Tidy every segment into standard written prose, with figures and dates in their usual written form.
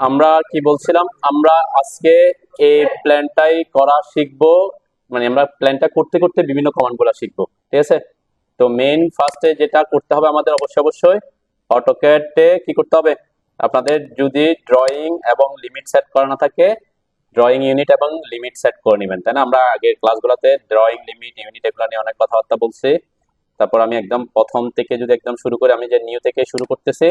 আমরা কি বলছিলাম, আমরা আজকে এই প্ল্যানটাই করা শিখবো। মানে আমরা প্ল্যানটা করতে করতে বিভিন্ন কমান্ড গুলা শিখবো, ঠিক আছে? তো মেইন ফার্স্টে যেটা করতে হবে আমাদের অবশ্যই অটোক্যাডে কি করতে হবে, আপনাদের যদি ড্রয়িং এবং লিমিট সেট করা না থাকে, ড্রয়িং ইউনিট এবং লিমিট সেট করে নেবেন, তাই না? আমরা আগের ক্লাসগুলোতে ড্রয়িং লিমিট ইউনিট এগুলো নিয়ে অনেক কথাবার্তা বলছি। তারপর আমি একদম প্রথম থেকে যদি একদম শুরু করি, আমি যে নিউ থেকে শুরু করতেছি,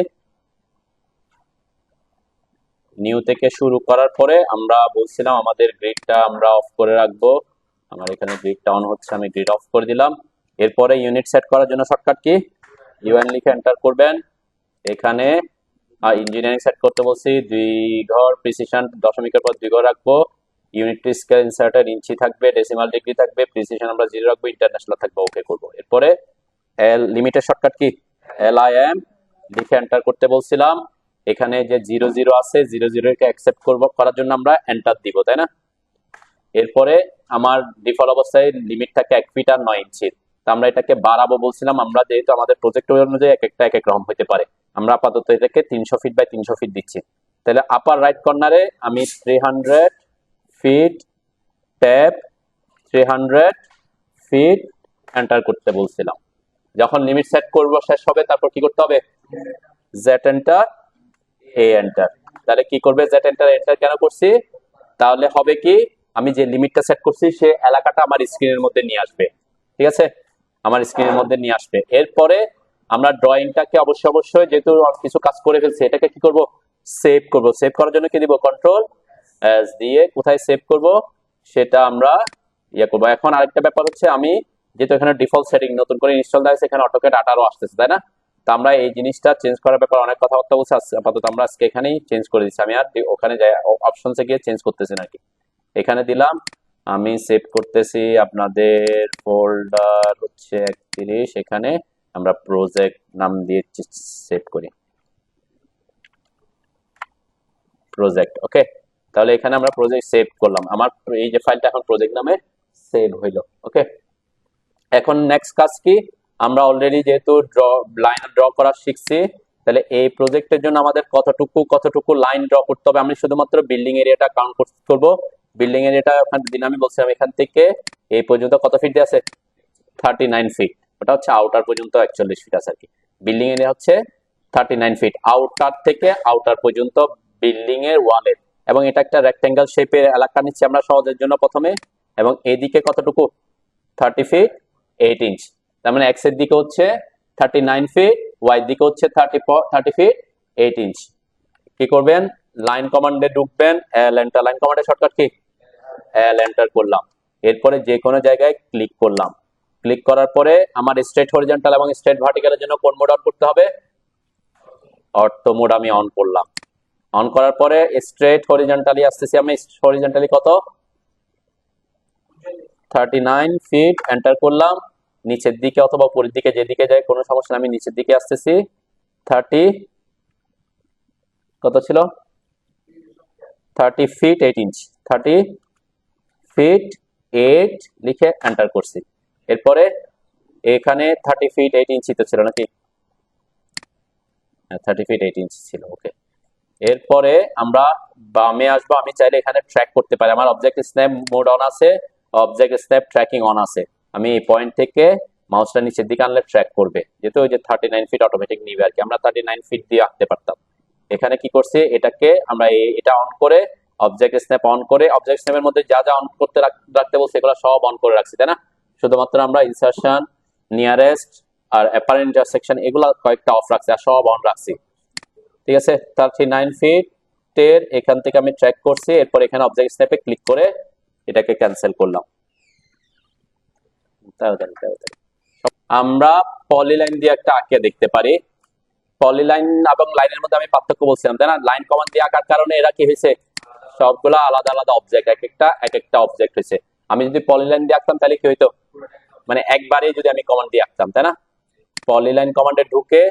নিউ থেকে শুরু করার পরে আমরা বলছিলাম আমাদের গ্রিডটা আমরা অফ করে রাখবো। আমার এখানে গ্রিডটা অন হচ্ছে, আমি গ্রিড অফ করে দিলাম। এরপরে ইউনিট সেট করার জন্য শর্টকাট কি, ইউএন লিখে এন্টার করবেন। এখানে ইঞ্জিনিয়ারিং সেট করতে বলছি, 2 ঘর প্রিসিশন দশমিকের পর 2 ঘর রাখবো। ইউনিট টু স্কেল ইনসার্টেড ইঞ্চি থাকবে, ডেসিমাল ডিগ্রি থাকবে, প্রিসিশন আমরা 0 রাখবো, ইন্টারন্যাশনাল থাকবে, ওকে করবো। এরপরে এল লিমিটের শর্টকাট কি, LIM লিখে এন্টার করতে বলছিলাম। এখানে যে 00 আছে, 00 কে অ্যাকসেপ্ট করার জন্য আমরা এন্টার দিব, তাই না? এরপরে আমার ডিফল্ট অবস্থায় লিমিট থাকে 1 ফিট আর 9 ইঞ্চি। তো আমরা এটাকে বাড়াবো বলছিলাম, আমরা যেহেতু আমাদের প্রজেক্ট অনুযায়ী এক একটা এক এক রকম হতে পারে, আমরা আপাতত এটাকে 300 ফিট বাই 300 ফিট দিচ্ছি। তাহলে আপার রাইট কর্নারে আমি 300 ফিট ট্যাব 300 ফিট এন্টার করতে বলছিলাম। যখন লিমিট সেট করব শেষ হবে, তারপর কি করতে হবে, জেড এন্টার এ এন্টার। তাহলে কি করবে, জেড এন্টার এন্টার কেন করছি, তাহলে হবে কি, আমি যে লিমিটটা সেট করছি সে এলাকাটা আমার স্ক্রিনের মধ্যে নিয়ে আসবে, ঠিক আছে? আমার স্ক্রিনের মধ্যে নিয়ে আসবে। এরপরে আমরা ড্রয়িংটাকে অবশ্যই যেহেতু কিছু কাজ করে ফেলছি, এটাকে কি করব, সেভ করব। সেভ করার জন্য কি দিব, কন্ট্রোল এস দিয়ে কোথায় সেভ করব সেটা আমরা ইয়ে করবো। এখন আরেকটা ব্যাপার হচ্ছে, আমি যেহেতু এখানে ডিফল্ট সেটিং নতুন করে ইনস্টল দেওয়া হয়েছে, এখানে অটোক্যাড 18 আসতেছে, তাই না? তো আমরা এই জিনিসটা চেঞ্জ করার ব্যাপারে অনেক কথাবার্তা বলছি, আপাতত আমরা আজকে এখানেই চেঞ্জ করে দিচ্ছি। আমি আর ওখানে যাই অপশনসে গিয়ে চেঞ্জ করতেছি নাকি, এখানে দিলাম। আমি সেভ করতেছি, আপনাদের ফোল্ডার হচ্ছে 31, এখানে আমরা প্রজেক্ট নাম দিয়ে সেভ করি, প্রজেক্ট, ওকে। তাহলে এখানে আমরা প্রজেক্ট সেভ করলাম, আমার এই যে ফাইলটা এখন প্রজেক্ট নামে সেভ হইলো, ওকে। এখন নেক্সট কাজ কি, আমরা অলরেডি যেহেতু লাইন ড্র করা শিখছি, তাহলে এই প্রজেক্টের জন্য আমাদের কতটুকু লাইন ড্র করতে হবে, আমি শুধুমাত্র বিল্ডিং এরিয়াটা কাউন্ট করব। বিল্ডিং এরিয়াটা ওখানে দিন, আমি বলছিলাম এখান থেকে এই পর্যন্ত কত ফিট দিয়ে আছে, 39 ফিট। ওটা হচ্ছে আউটার পর্যন্ত 41 ফিট আছে আর কি। বিল্ডিং এরিয়া হচ্ছে 39 ফিট, আউটার থেকে আউটার পর্যন্ত বিল্ডিং এর ওয়ালের। এবং এটা একটা রেক্টেঙ্গেল শেপের এলাকা নিচ্ছি আমরা সহজের জন্য প্রথমে। এবং এদিকে কতটুকু, 30 ফিট 8 ইঞ্চ। তার মানে এক্স এর দিকে হচ্ছে 39 ফিট, ওয়াই দিকে হচ্ছে 30 ফিট 8 ইঞ্চ। কি করবেন, লাইন কমান্ডে ঢুকবেন, এল এন্টার। লাইন কমান্ডের শর্টকাট কি, এল এন্টার করলাম। এরপরে যে কোনো জায়গায় ক্লিক করলাম। ক্লিক করার পরে আমার স্ট্রেট হরিজন্টাল এবং স্ট্রেট ভার্টিক্যালের জন্য কোন মোড অন করতে হবে, অর্থো মোড আমি অন করলাম। অন করার পরে স্ট্রেট হরিজন্টালি আসতেছি, আমি হরিজন্টালি কত, 39 ফিট এন্টার করলাম। নিচের দিকে অথবা উপরের দিকে, যেদিকে যায় কোনো সমস্যা, আমি নিচের দিকে আসতেছি। 30 কত ছিল, 30 ফিট 8 ইঞ্চ, 30 ফিট 8 লিখে এন্টার করছি। এরপরে এখানে 30 ফিট 8 ইঞ্চি তো ছিল নাকি, 30 ফিট 8 ইঞ্চি ছিল, ওকে। এরপরে আমরা বামে আসবো, আমি চাইলে এখানে ট্র্যাক করতে পারি, আমার অবজেক্ট স্ন্যাপ মোড অন আছে, অবজেক্ট স্ন্যাপ ট্র্যাকিং অন আছে। আমি এই পয়েন্ট থেকে মাউসটা নিচের দিকে আনলে ট্র্যাক করবে, যেহেতু ওই যে 39 ফিট অটোমেটিক নিবে আর কি। আমরা 39 ফিট দিয়ে আঁকতে পারতাম। এখানে কি করছি, এটাকে আমরা এটা অন করে অবজেক্ট স্ন্যাপ অন করে, অবজেক্ট স্ন্যাপের মধ্যে যা যা অন করতে রাখতে বলছে এগুলো সব অন করে রাখছি, তাই না? শুধুমাত্র আমরা ইনসারশন, নিয়ারেস্ট আর অ্যাপারেন্ট ইন্টারসেকশন এগুলো কয়েকটা অফ রাখছি, আর সব অন রাখছি, ঠিক আছে? 39 ফিটের এখান থেকে আমি ট্র্যাক করছি। এরপর এখানে অবজেক্ট স্ন্যাপে ক্লিক করে এটাকে ক্যান্সেল করলাম। আমরা পলিলাইন দিয়ে একটা আঁকে দেখতে পারি। পলিলাইন এবং লাইনের মধ্যে আমি পার্থক্য বলছিলাম, তাই না? লাইন কমান্ড দিয়ে আঁকার কারণে এরা কি হয়েছে, সবগুলা আলাদা আলাদা অবজেক্ট, এক একটা অবজেক্ট হয়েছে। আমি যদি পলিলাইন দিয়ে আঁকতাম তাহলে কি হইতো, মানে একবারেই যদি আমি কমান্ড দিয়ে আঁকতাম, তাই না? পলিলাইন কমান্ডে ঢুকে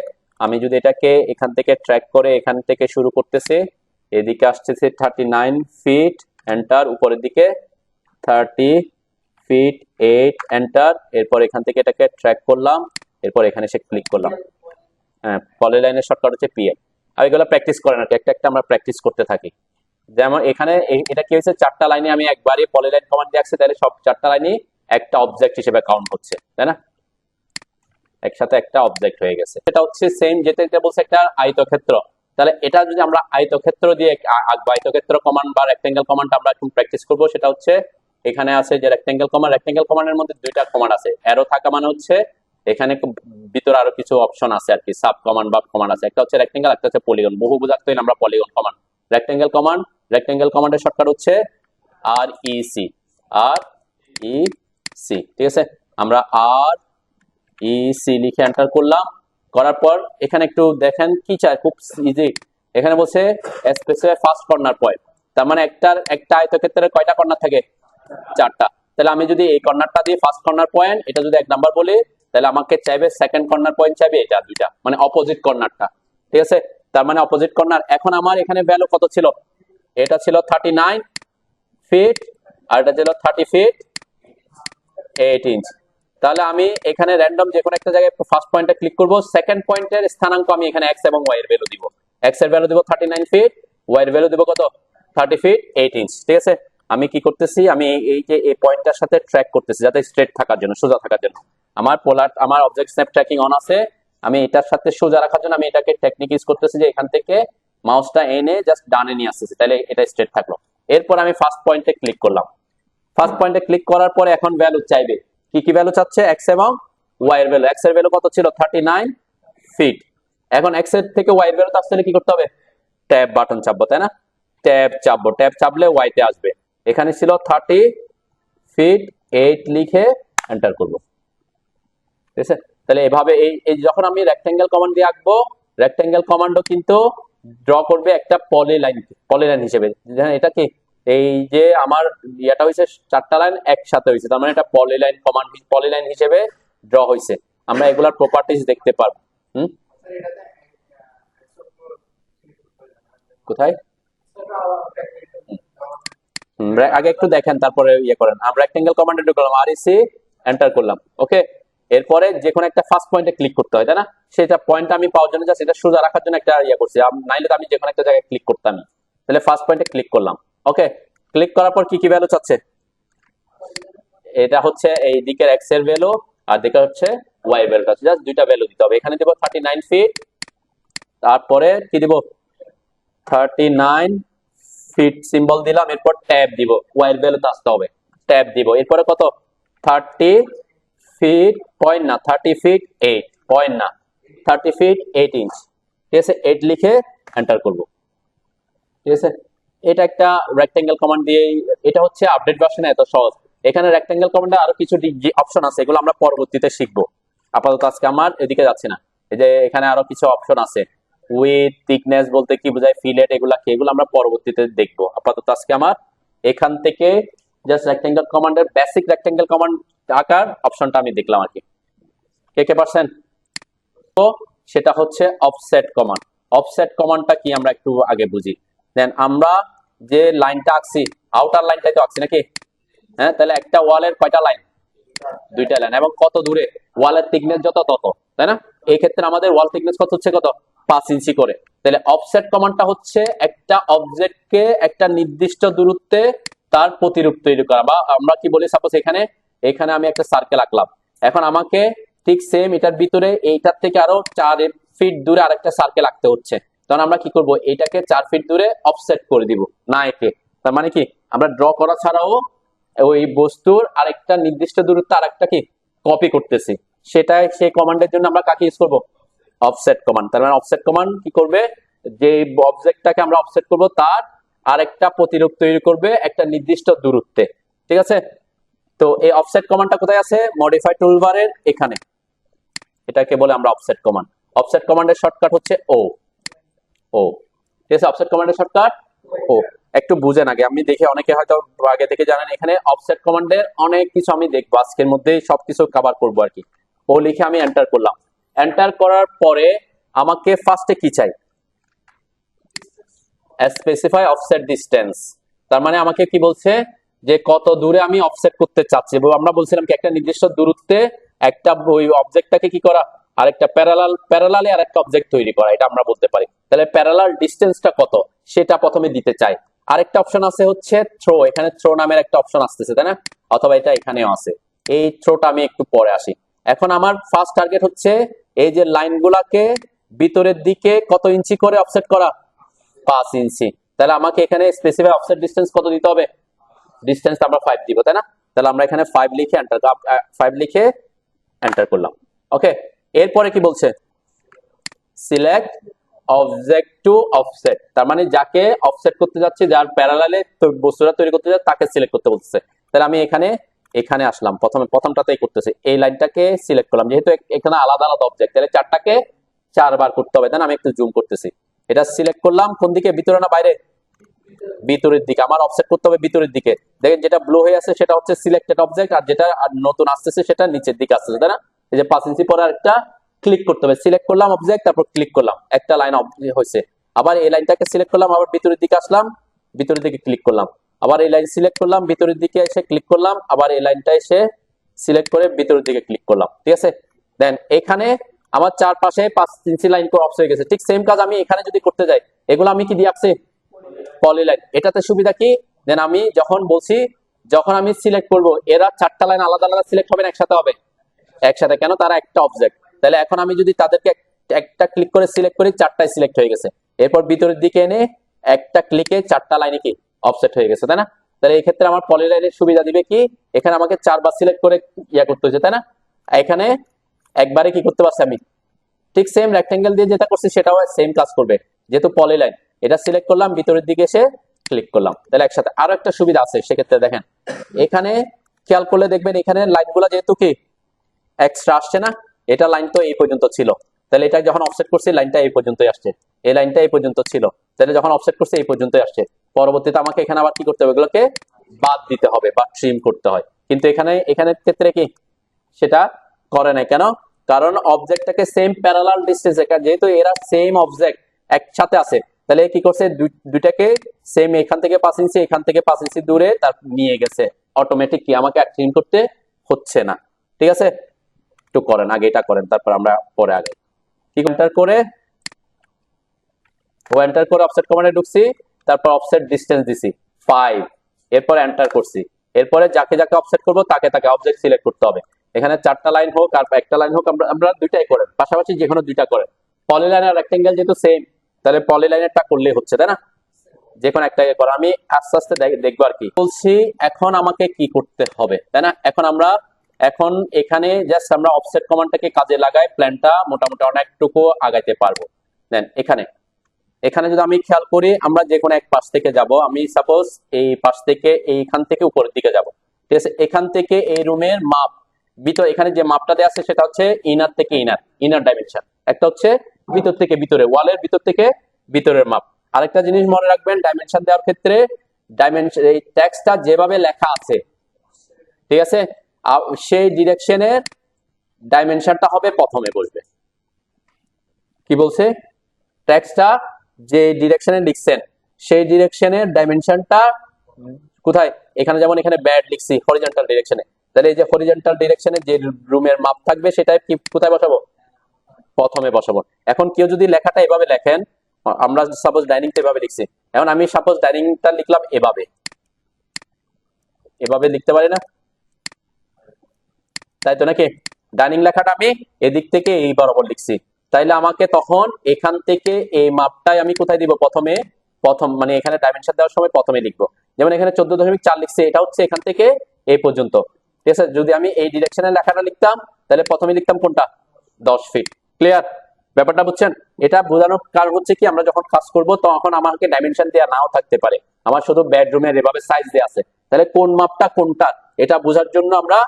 আমি যদি এটাকে এখান থেকে ট্র্যাক করে এখান থেকে শুরু করতেছি, এদিকে আসতেছে 39 ফিট এন্টার, উপরের দিকে 30 ফিট 8 এন্টার। এরপর এখান থেকে এটাকে ট্র্যাক করলাম, এরপর এখানে এসে ক্লিক করলাম। হ্যাঁ, পলিলাইনের শর্টকাট হচ্ছে পিএল। আর এগুলো প্র্যাকটিস করেন আর কি, একটা একটা আমরা প্র্যাকটিস করতে থাকি। যেমন এখানে এটা কি হয়েছে, 4টা লাইনে আমি একবারই পলিলাইন কমান্ড দিয়ে আসছি, তাহলে সব 4টা লাইনই একটা অবজেক্ট হিসেবে কাউন্ট হচ্ছে, তাই না? একসাথে একটা অবজেক্ট হয়ে গেছে। এটা হচ্ছে সেম যেটা এটা বলছে একটা আয়তক্ষেত্র, তাহলে এটা যদি আমরা আয়তক্ষেত্র দিয়ে আঁকবো, আয়তক্ষেত্র কমান্ড বা রেক্টেঙ্গেল কমান্ড আমরা এখন প্র্যাকটিস করব। সেটা হচ্ছে এখানে আছে যে রেক্টেঙ্গেল কমান্ডের মধ্যে 2টা কমান্ড আছে। অ্যারো থাকা মানে হচ্ছে এখানে ভিতরে আরো কিছু অপশন আছে আর কি, সাব কমান্ড বা কমান্ড আছে। একটা হচ্ছে রেক্টেঙ্গেল, একটা হচ্ছে পলিগন। বহুভুজার্থ হইলে আমরা পলিগন কমান্ড। রেক্টেঙ্গেল কমান্ডের শর্টকাট হচ্ছে REC, REC, ঠিক আছে? আমরা REC লিখে এন্টার করলাম। করার পর এখানে একটু দেখেন কি চাই, খুব ইজি। এখানে বলছে স্পেসিফাই ফার্স্ট কর্নার পয়েন্ট, তার মানে একটা আয়তক্ষেত্রের কয়টা কর্নার থাকে? 4টা। তাহলে আমি যদি এই কর্নারটা দিয়ে ফার্স্ট কর্নার পয়েন্ট, এটা যদি 1 নাম্বার বলি, তাহলে আমাকে চাইবে সেকেন্ড কর্নার পয়েন্ট চাইবে এটা 2টা, মানে অপোজিট কর্নারটা, ঠিক আছে? তার মানে অপোজিট কর্নার। এখন আমার এখানে ভ্যালু কত ছিল? এটা ছিল 39 ফিট আর এটা ছিল 30 ফিট 8 ইঞ্চ। তাহলে আমি এখানে র্যান্ডম যে কোনো একটা জায়গায় ফার্স্ট পয়েন্টে ক্লিক করব, সেকেন্ড পয়েন্টের স্থানাঙ্ক আমি এখানে x এবং y এর ভ্যালু দিব। x এর ভ্যালু দিব 39 ফিট, y এর ভ্যালু দিব কত? 30 ফিট 8 ইঞ্চ, ঠিক আছে? আমি কি করতেছি, আমি এই যে এই পয়েন্টটার সাথে ট্র্যাক করতেছি যাতে স্ট্রেট থাকার জন্য, সোজা থাকার জন্য। আমার অবজেক্ট স্ন্যাপ ট্র্যাকিং অন আছে। আমি এটার সাথে সোজা রাখার জন্য আমি এটাকে টেকনিক ইউজ করতেছি যে এখান থেকে মাউসটা এনে জাস্ট ডানে নিয়ে আসতেছি, তাহলে এটা স্ট্রেট থাকলো। এরপর আমি ফার্স্ট পয়েন্টে ক্লিক করলাম। ফার্স্ট পয়েন্টে ক্লিক করার পরে এখন ভ্যালু চাইবে, কি কি ভ্যালু চাচ্ছে? x এবং y এর ভ্যালু। x এর ভ্যালু কত ছিল? 39 ফিট। এখন x এর থেকে y এর ভ্যালু আসলে কি করতে হবে? ট্যাব বাটন চাপবো, তাই না? ট্যাব চাপলে y তে আসবে। এখানে ছিল 30 ফিট 8 লিখে এন্টার করব, ঠিক আছে? তাহলে এভাবে এই যখন আমি রেক্টেঙ্গেল কমান্ড দিয়ে আঁকবো, রেক্টেঙ্গেল কমান্ডও কিন্তু ড্র করবে একটা পলিলাইন হিসেবে। এটা কি, এই যে আমার এটা হয়েছে 4টা লাইন একসাথে হয়েছে, তার মানে এটা পলিলাইন হিসেবে ড্র হয়েছে। আমরা এগুলার প্রপার্টিজ দেখতে পারবো। কোথায়? আগে একটু দেখেন, তারপরে ইয়ে করেন। আমরা রেক্টেঙ্গেল কমান্ডে ঢুকলাম, REC এন্টার করলাম, ওকে। এরপরে যে কোনো একটা ফার্স্ট পয়েন্টে ক্লিক করতে হয়, তাই না? সেটা পয়েন্ট আমি পাওয়ার জন্য জাস্ট এটা সোজা রাখার জন্য একটা ইয়ে করছি, নাইলে তো আমি যে কোনো একটা জায়গায় ক্লিক করতাম। তাহলে ফার্স্ট পয়েন্টে ক্লিক করলাম, ওকে। ক্লিক করার পর কি কি ভ্যালু চাচ্ছে? এটা হচ্ছে এই দিকের x এর ভ্যালু আর দিকে হচ্ছে y এর ভ্যালু, জাস্ট 2টা ভ্যালু দিতে হবে। এখানে দেব 39 ফিট, তারপরে কি দিব? 39 ফিট সিম্বল দিলাম, এরপর ট্যাব দিব, y এর ভ্যালুতে আসতে হবে, ট্যাব দিব। এরপরে কত? 30 ফিট পয়েন্ট না, 30 ফিট 8 পয়েন্ট না, 30 ফিট 8 ইঞ্চ, ঠিক আছে? 8 লিখে এন্টার করব, ঠিক আছে? এটা একটা রেক্টেঙ্গেল কমান্ড দিয়ে, এটা হচ্ছে আপডেট ভার্সনে এত সহজ। এখানে রেক্টেঙ্গেল কমান্ডে আরো কিছু অপশন আছে, এগুলো আমরা পরবর্তীতে শিখবো। আপাতত আজকে আমার এদিকে যাচ্ছে না। এই যে এখানে আরো কিছু অপশন আছে, উইথ, থিকনেস বলতে কি বোঝায়, ফিলেট, এগুলা কি, এগুলো আমরা পরবর্তীতে দেখবো। আপাতত আজকে আমার এখান থেকে জাস্ট রেক্টেঙ্গেল কমান্ডের বেসিক রেক্টেঙ্গেল কমান্ড আকার অপশনটা আমি দেখলাম আর কি। কে পারছেন? তো সেটা হচ্ছে অফসেট কমান্ড। অফসেট কমান্ডটা কি আমরা একটু আগে বুঝি। দেন আমরা যে লাইনটা আঁকছি, আউটার লাইনটাই তো আঁকছি নাকি? হ্যাঁ, তাহলে একটা ওয়ালের কয়টা লাইন? 2টা লাইন। এবং কত দূরে? ওয়ালের থিকনেস যত তত, তাই না? এই ক্ষেত্রে আমাদের ওয়াল থিকনেস কত হচ্ছে? কত? 5 ইঞ্চি করে। তাহলে অফসেট কমান্ডটা হচ্ছে একটা অবজেক্টকে একটা নির্দিষ্ট দূরত্বে তার প্রতিরূপ তৈরি করা, বা আমরা কি বলি, সাপোজ এখানে আমি একটা সার্কেল আঁকলাম, এখন আমাকে ঠিক সেম এটার ভিতরে এইটার থেকে আরো 4 ফিট দূরে আরেকটা সার্কেল আঁকতে হচ্ছে। তখন আমরা কি করব? এটাকে 4 ফিট দূরে অফসেট করে দিব, না একে। তার মানে কি, আমরা ড্র করা ছাড়াও ওই বস্তুর আরেকটা নির্দিষ্ট দূরত্ব আরেকটা কি কপি করতেছি, সেটাই সেই কমান্ডের জন্য আমরা কাকে ইউজ করব? Offset command. তার মানে অফসেট কমান্ড কি করবে? যে অবজেক্টটাকে আমরা অফসেট করব তার আরেকটা প্রতিরূপ তৈরি করবে একটা নির্দিষ্ট দূরত্বে, ঠিক আছে? তো এই অফসেট কমান্ডটা কোথায় আছে? মডিফাই টুলবারের এখানে, এটাকে বলে আমরা অফসেট কমান্ড। অফসেট কমান্ডের শর্টকাট হচ্ছে ও, ঠিক আছে? অফসেট কমান্ডের শর্টকাট ও। একটু বুঝেন আগে, আমি দেখে অনেকে হয়তো আগে থেকে জানেন। এখানে অফসেট কমান্ডের অনেক কিছু আমি দেখবো আজকের মধ্যে, সবকিছু কভার করবো আর কি। ও লিখে আমি এন্টার করলাম। এন্টার করার পরে আমাকে ফার্স্টে কি চাই? Specify offset distance. তার মানে আমাকে কি বলছে যে কত দূরে আমি অফসেট করতে চাচ্ছি। আমরা বলছিলাম কি একটা নির্দিষ্ট দূরত্বে একটা ওই অবজেক্টটাকে কি করা, আরেকটা প্যারালালে আরেকটা অবজেক্ট তৈরি করা, এটা আমরা বলতে পারি। তাহলে প্যারালাল ডিসটেন্সটা কত সেটা প্রথমে দিতে চাই। আরেকটা অপশন আছে হচ্ছে থ্রো, এখানে থ্রো নামের একটা অপশন আসতেছে, তাই না? অথবা এটা এখানেও আছে, এই থ্রোটা আমি একটু পরে আসি। এখন আমার ফার্স্ট টার্গেট হচ্ছে এই যে লাইনগুলাকে ভিতরের দিকে কত ইঞ্চি করে অফসেট করা, 5 ইঞ্চি। তাহলে আমাকে এখানে স্পেসিফাই অফসেট ডিসটেন্স কত দিতে হবে? ডিসটেন্স আমরা 5 দিব, তাই না? তাহলে আমরা এখানে 5 লিখে এন্টার 5 লিখে এন্টার করলাম। ওকে, এরপরে কি বলছে? সিলেক্ট অবজেক্ট টু অফসেট, তার মানে যাকে অফসেট করতে যাচ্ছি, যার প্যারালালে বস্তুটা তৈরি করতে যাচ্ছে তাকে সিলেক্ট করতে বলতেছে। তাহলে আমি এখানে আসলাম, প্রথমটাতেই করতেছি, এই লাইনটাকে সিলেক্ট করলাম। যেহেতু এখানে আলাদা আলাদা অবজেক্ট, তাহলে 4টাকে 4 বার করতে হবে, তাই না? আমি একটু জুম করতেছি। এটা সিলেক্ট করলাম, কোন দিকে, ভিতরে না বাইরে? ভিতরের দিকে। আমার অফসেট করতে হবে ভিতরের দিকে। দেখেন যেটা ব্লু হয়ে আছে সেটা হচ্ছে সিলেক্টেড অবজেক্ট, আর যেটা নতুন আসতেছে সেটা নিচের দিকে আসতেছে, তাই না? এই যে 5 ইঞ্চি পরে আরেকটা ক্লিক করতে হবে, সিলেক্ট করলাম অবজেক্ট, তারপর ক্লিক করলাম, একটা লাইন হয়েছে। আবার এই লাইনটাকে সিলেক্ট করলাম, আবার ভিতরের দিকে আসলাম, ভিতরের দিকে ক্লিক করলাম, আবার এই লাইন সিলেক্ট করলাম, ভিতরের দিকে এসে ক্লিক করলাম, আবার এই লাইনটা এসে সিলেক্ট করে ভিতরের দিকে ক্লিক করলাম। ঠিক আছে, দেন এখানে আমার চারপাশে 5 ইঞ্চি লাইন করে অফ হয়ে গেছে। ঠিক সেম কাজ আমি এখানে যদি করতে যাই, এগুলো আমি কি দিয়ে রাখছি? পলিলাইন। এটাতে সুবিধা কি, দেন আমি যখন বলছি, যখন আমি সিলেক্ট করব, এরা 4টা লাইন আলাদা আলাদা সিলেক্ট হবে না একসাথে হবে? একসাথে। কেন? তারা একটা অবজেক্ট। তাহলে এখন আমি যদি তাদেরকে একটা ক্লিক করে সিলেক্ট করি, 4টাই সিলেক্ট হয়ে গেছে। এরপর ভিতরের দিকে এনে একটা ক্লিকে 4টা লাইনে কি অফসেট হয়ে গেছে, তাই না? তাহলে এই ক্ষেত্রে আমার পলিলাইনের সুবিধা দিবে কি, এখানে আমাকে 4বার সিলেক্ট করে ইয়া করতে হচ্ছে, তাই না? এখানে একবারে কি করতে পারছি আমি, ঠিক সেম রেক্টেঙ্গেল দিয়ে যেটা করছি সেটাও সেম কাজ করবে, যেহেতু পলিলাইন। এটা সিলেক্ট করলাম, ভিতরের দিকে এসে ক্লিক করলাম, তাহলে একসাথে। আরো একটা সুবিধা আছে সেক্ষেত্রে, দেখেন এখানে খেয়াল করলে দেখবেন এখানে লাইনগুলো যেহেতু কি এক্সট্রা আসছে না, এটা লাইন তো এই পর্যন্ত ছিল, তাহলে এটা যখন অফসেট করছি লাইনটা এই পর্যন্তই আসছে, এই লাইনটা এই পর্যন্ত ছিল, তাহলে যখন অফসেট করছে এই পর্যন্তই আসছে। পরবর্তীতে আমাকে এখানে আবার কি করতে হবে, এগুলোকে বাদ দিতে হবে বা ট্রিম করতে হয়। কিন্তু এখানের ক্ষেত্রে কি সেটা করে নাই, কেন? কারণ অবজেক্টটাকে সেম প্যারালাল ডিসটেন্সে, যেহেতু এরা সেম অবজেক্ট একসাথে আছে, তাহলে কি করছে, দুইটাকে সেম, এখান থেকে 5 ইঞ্চি এখান থেকে 5 ইঞ্চি দূরে তার নিয়ে গেছে, অটোমেটিক কি আমাকে আর ট্রিম করতে হচ্ছে না। ঠিক আছে, একটু করেন, আগে এটা করেন, তারপর আমরা পরে আগে কি এন্টার করে, এন্টার করে অফসেট কমান্ডে ঢুকছি, তারপর অফসেট ডিসটেন্স দিছি 5, এরপর এন্টার করছি। এরপরে যাকে যাকে অফসেট করব তাকে তাকে অবজেক্ট সিলেক্ট করতে হবে। এখানে 4টা লাইন হোক আর একটা লাইন হোক, আমরা দুইটাই করেন, পাশাপাশি যে কোনো দুইটা করেন। পলিলাইন আর রেক্টেঙ্গেল যেহেতু সেম, তাহলে পলিলাইনেরটা করলেই হচ্ছে, তাই না? যে কোনো একটাকে করো, আমি আস্তে আস্তে দেখবো আর কি বলছি। এখন আমাকে কি করতে হবে, তাই না? এখন এখানে জাস্ট আমরা অফসেট কমান্ডটাকে কাজে লাগাই, প্ল্যানটা মোটামুটি অনেকটুকু আগাইতে পারবো। দেন এখানে যদি আমি খেয়াল করি, আমরা যে কোনো এক পাশ থেকে যাব, আমি সাপোজ এই পাশ থেকে এইখান থেকে উপরের দিকে যাব। ঠিক আছে, এখান থেকে এই রুমের মাপ, এখানে যে মাপটা দেওয়া আছে সেটা হচ্ছে ইনার থেকে ইনার ডাইমেনশন, একটা হচ্ছে ভিতর থেকে ভিতরে, ওয়ালের ভিতর থেকে ভিতরের মাপ। আরেকটা জিনিস মনে রাখবেন, ডাইমেনশন দেওয়ার ক্ষেত্রে ডাইমেনশন, এই টেক্সটটা যেভাবে লেখা আছে, ঠিক আছে, সেই ডিরেকশনের ডাইমেনশনটা হবে প্রথমে বসবে। কি বলছে, টেক্সটটা যে ডিরেকশনে লিখছেন সেই ডিরেকশনের ডাইমেনশনটা কোথায়, এখানে যেমন এখানে ব্যাড লিখছি হরিজন্টাল ডিরেকশনে, তাহলে এই যে হরিজন্টাল ডিরেকশনে যে রুমের মাপ থাকবে সেটা কি কোথায় বসাবো, প্রথমে বসাবো। এখন কেউ যদি লেখাটা এভাবে লেখেন, আমরা সাপোজ ডাইনিংটা এভাবে লিখছি, এখন আমি সাপোজ ডাইনিংটা লিখলাম এভাবে লিখতে পারি না, তাই তো নাকি? ডাইনিং লেখাটা আমি এদিক থেকে এই বরাবর লিখছি, তাইলে আমাকে তখন এখান থেকে এই মাপটাই আমি কোথায় দিব, প্রথম মানে এখানে ডাইমেনশন দেওয়ার সময় প্রথমে লিখবো। যেমন এখানে 14.4 লিখছে, এটা হচ্ছে এখান থেকে এই পর্যন্ত। ঠিক আছে, যদি আমি এই ডিরেকশনের লেখাটা লিখতাম তাহলে প্রথমে লিখতাম কোনটা, 10 ফিট। ক্লিয়ার ব্যাপারটা বুঝছেন? এটা বোঝানোর কারণ হচ্ছে কি, আমরা যখন কাজ করব তখন আমাকে ডাইমেনশন দেওয়া নাও থাকতে পারে, আমার শুধু বেডরুমের এভাবে সাইজ দেওয়া আছে, তাহলে কোন মাপটা কোনটা এটা বোঝার জন্য আমরা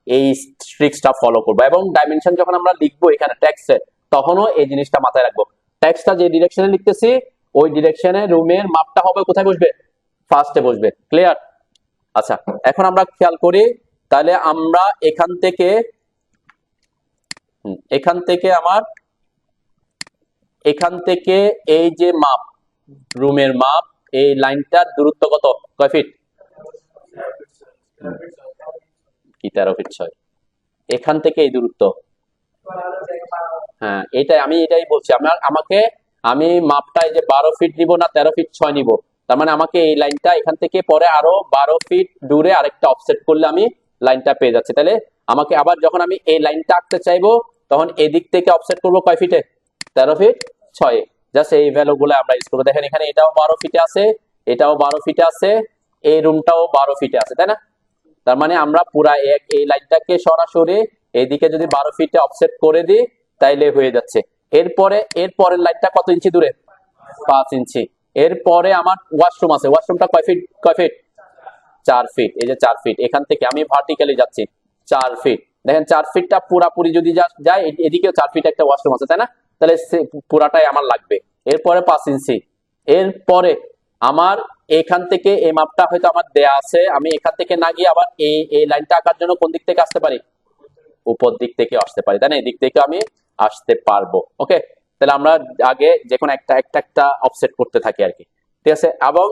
এই ট্রিক্সটা ফলো করবো। এবং ডাইমেনশন যখন আমরা লিখবো এখানে টেক্সটে, তখনও এই জিনিসটা মাথায় রাখবো, টেক্সটটা যে ডিরেকশনে লিখতেছি ওই ডিরেকশনে রুমের মাপটা হবে কোথায় বসবে, ফার্স্টে বসবে। ক্লিয়ার? আচ্ছা, এখন আমরা খেয়াল করি, তাহলে আমরা এখান থেকে এই যে মাপ, রুমের মাপ, এই লাইনটার দূরত্ব কত, কয় ফিট? কি 13 ফিট 6? এখান থেকে এই দূরত্ব হ্যাঁ, এটাই বলছি। আমি মাপটা এই যে 12 ফিট নিব না 13 ফিট 6 নিব, তার মানে আমাকে এই লাইনটা এখান থেকে পরে আরো 12 ফিট দূরে আরেকটা অফসেট করলে আমি লাইনটা পেয়ে যাচ্ছি। তাহলে আমাকে আবার যখন আমি এই লাইনটা আঁকতে চাইবো তখন এদিক থেকে অফসেট করবো কয় ফিটে? 13 ফিট 6। জাস্ট এই ভ্যালু গুলো আমরা ইউজ করবো। দেখেন এখানে এটাও 12 ফিটে আছে, এটাও 12 ফিটে আছে, এই রুমটাও 12 ফিটে আছে, তাই না? তার মানে আমরা পুরা এই লাইনটাকে সরাসরি এইদিকে যদি 12 ফিটে অফসেট করে দিই তাইলে হয়ে যাচ্ছে। এরপরের লাইনটা কত ইঞ্চি দূরে? 5 ইঞ্চি। এরপরে আমার ওয়াশরুম আছে, ওয়াশরুমটা কয় ফিট? 4 ফিট। এই যে 4 ফিট, এখান থেকে আমি ভার্টিক্যালি যাচ্ছি 4 ফিট। দেখেন 4 ফিটটা পুরাপুরি যদি যায়, এদিকেও 4 ফিট একটা ওয়াশরুম আছে, তাই না? তাহলে পুরাটাই আমার লাগবে। এরপরে 5 ইঞ্চি। এরপরে আমার এখান থেকে এই মাপটা হয়তো আমার দেয়া আছে, আমি এখান থেকে না গিয়ে আবার এই লাইনটা আঁকার জন্য কোন দিক থেকে আসতে পারি? উপর দিক থেকে আসতে পারি, তাই না? এই দিক থেকে আমি আসতে পারবো। ওকে, তাহলে আমরা আগে যে কোনো একটা অফসেট করতে থাকি আর কি, ঠিক আছে? এবং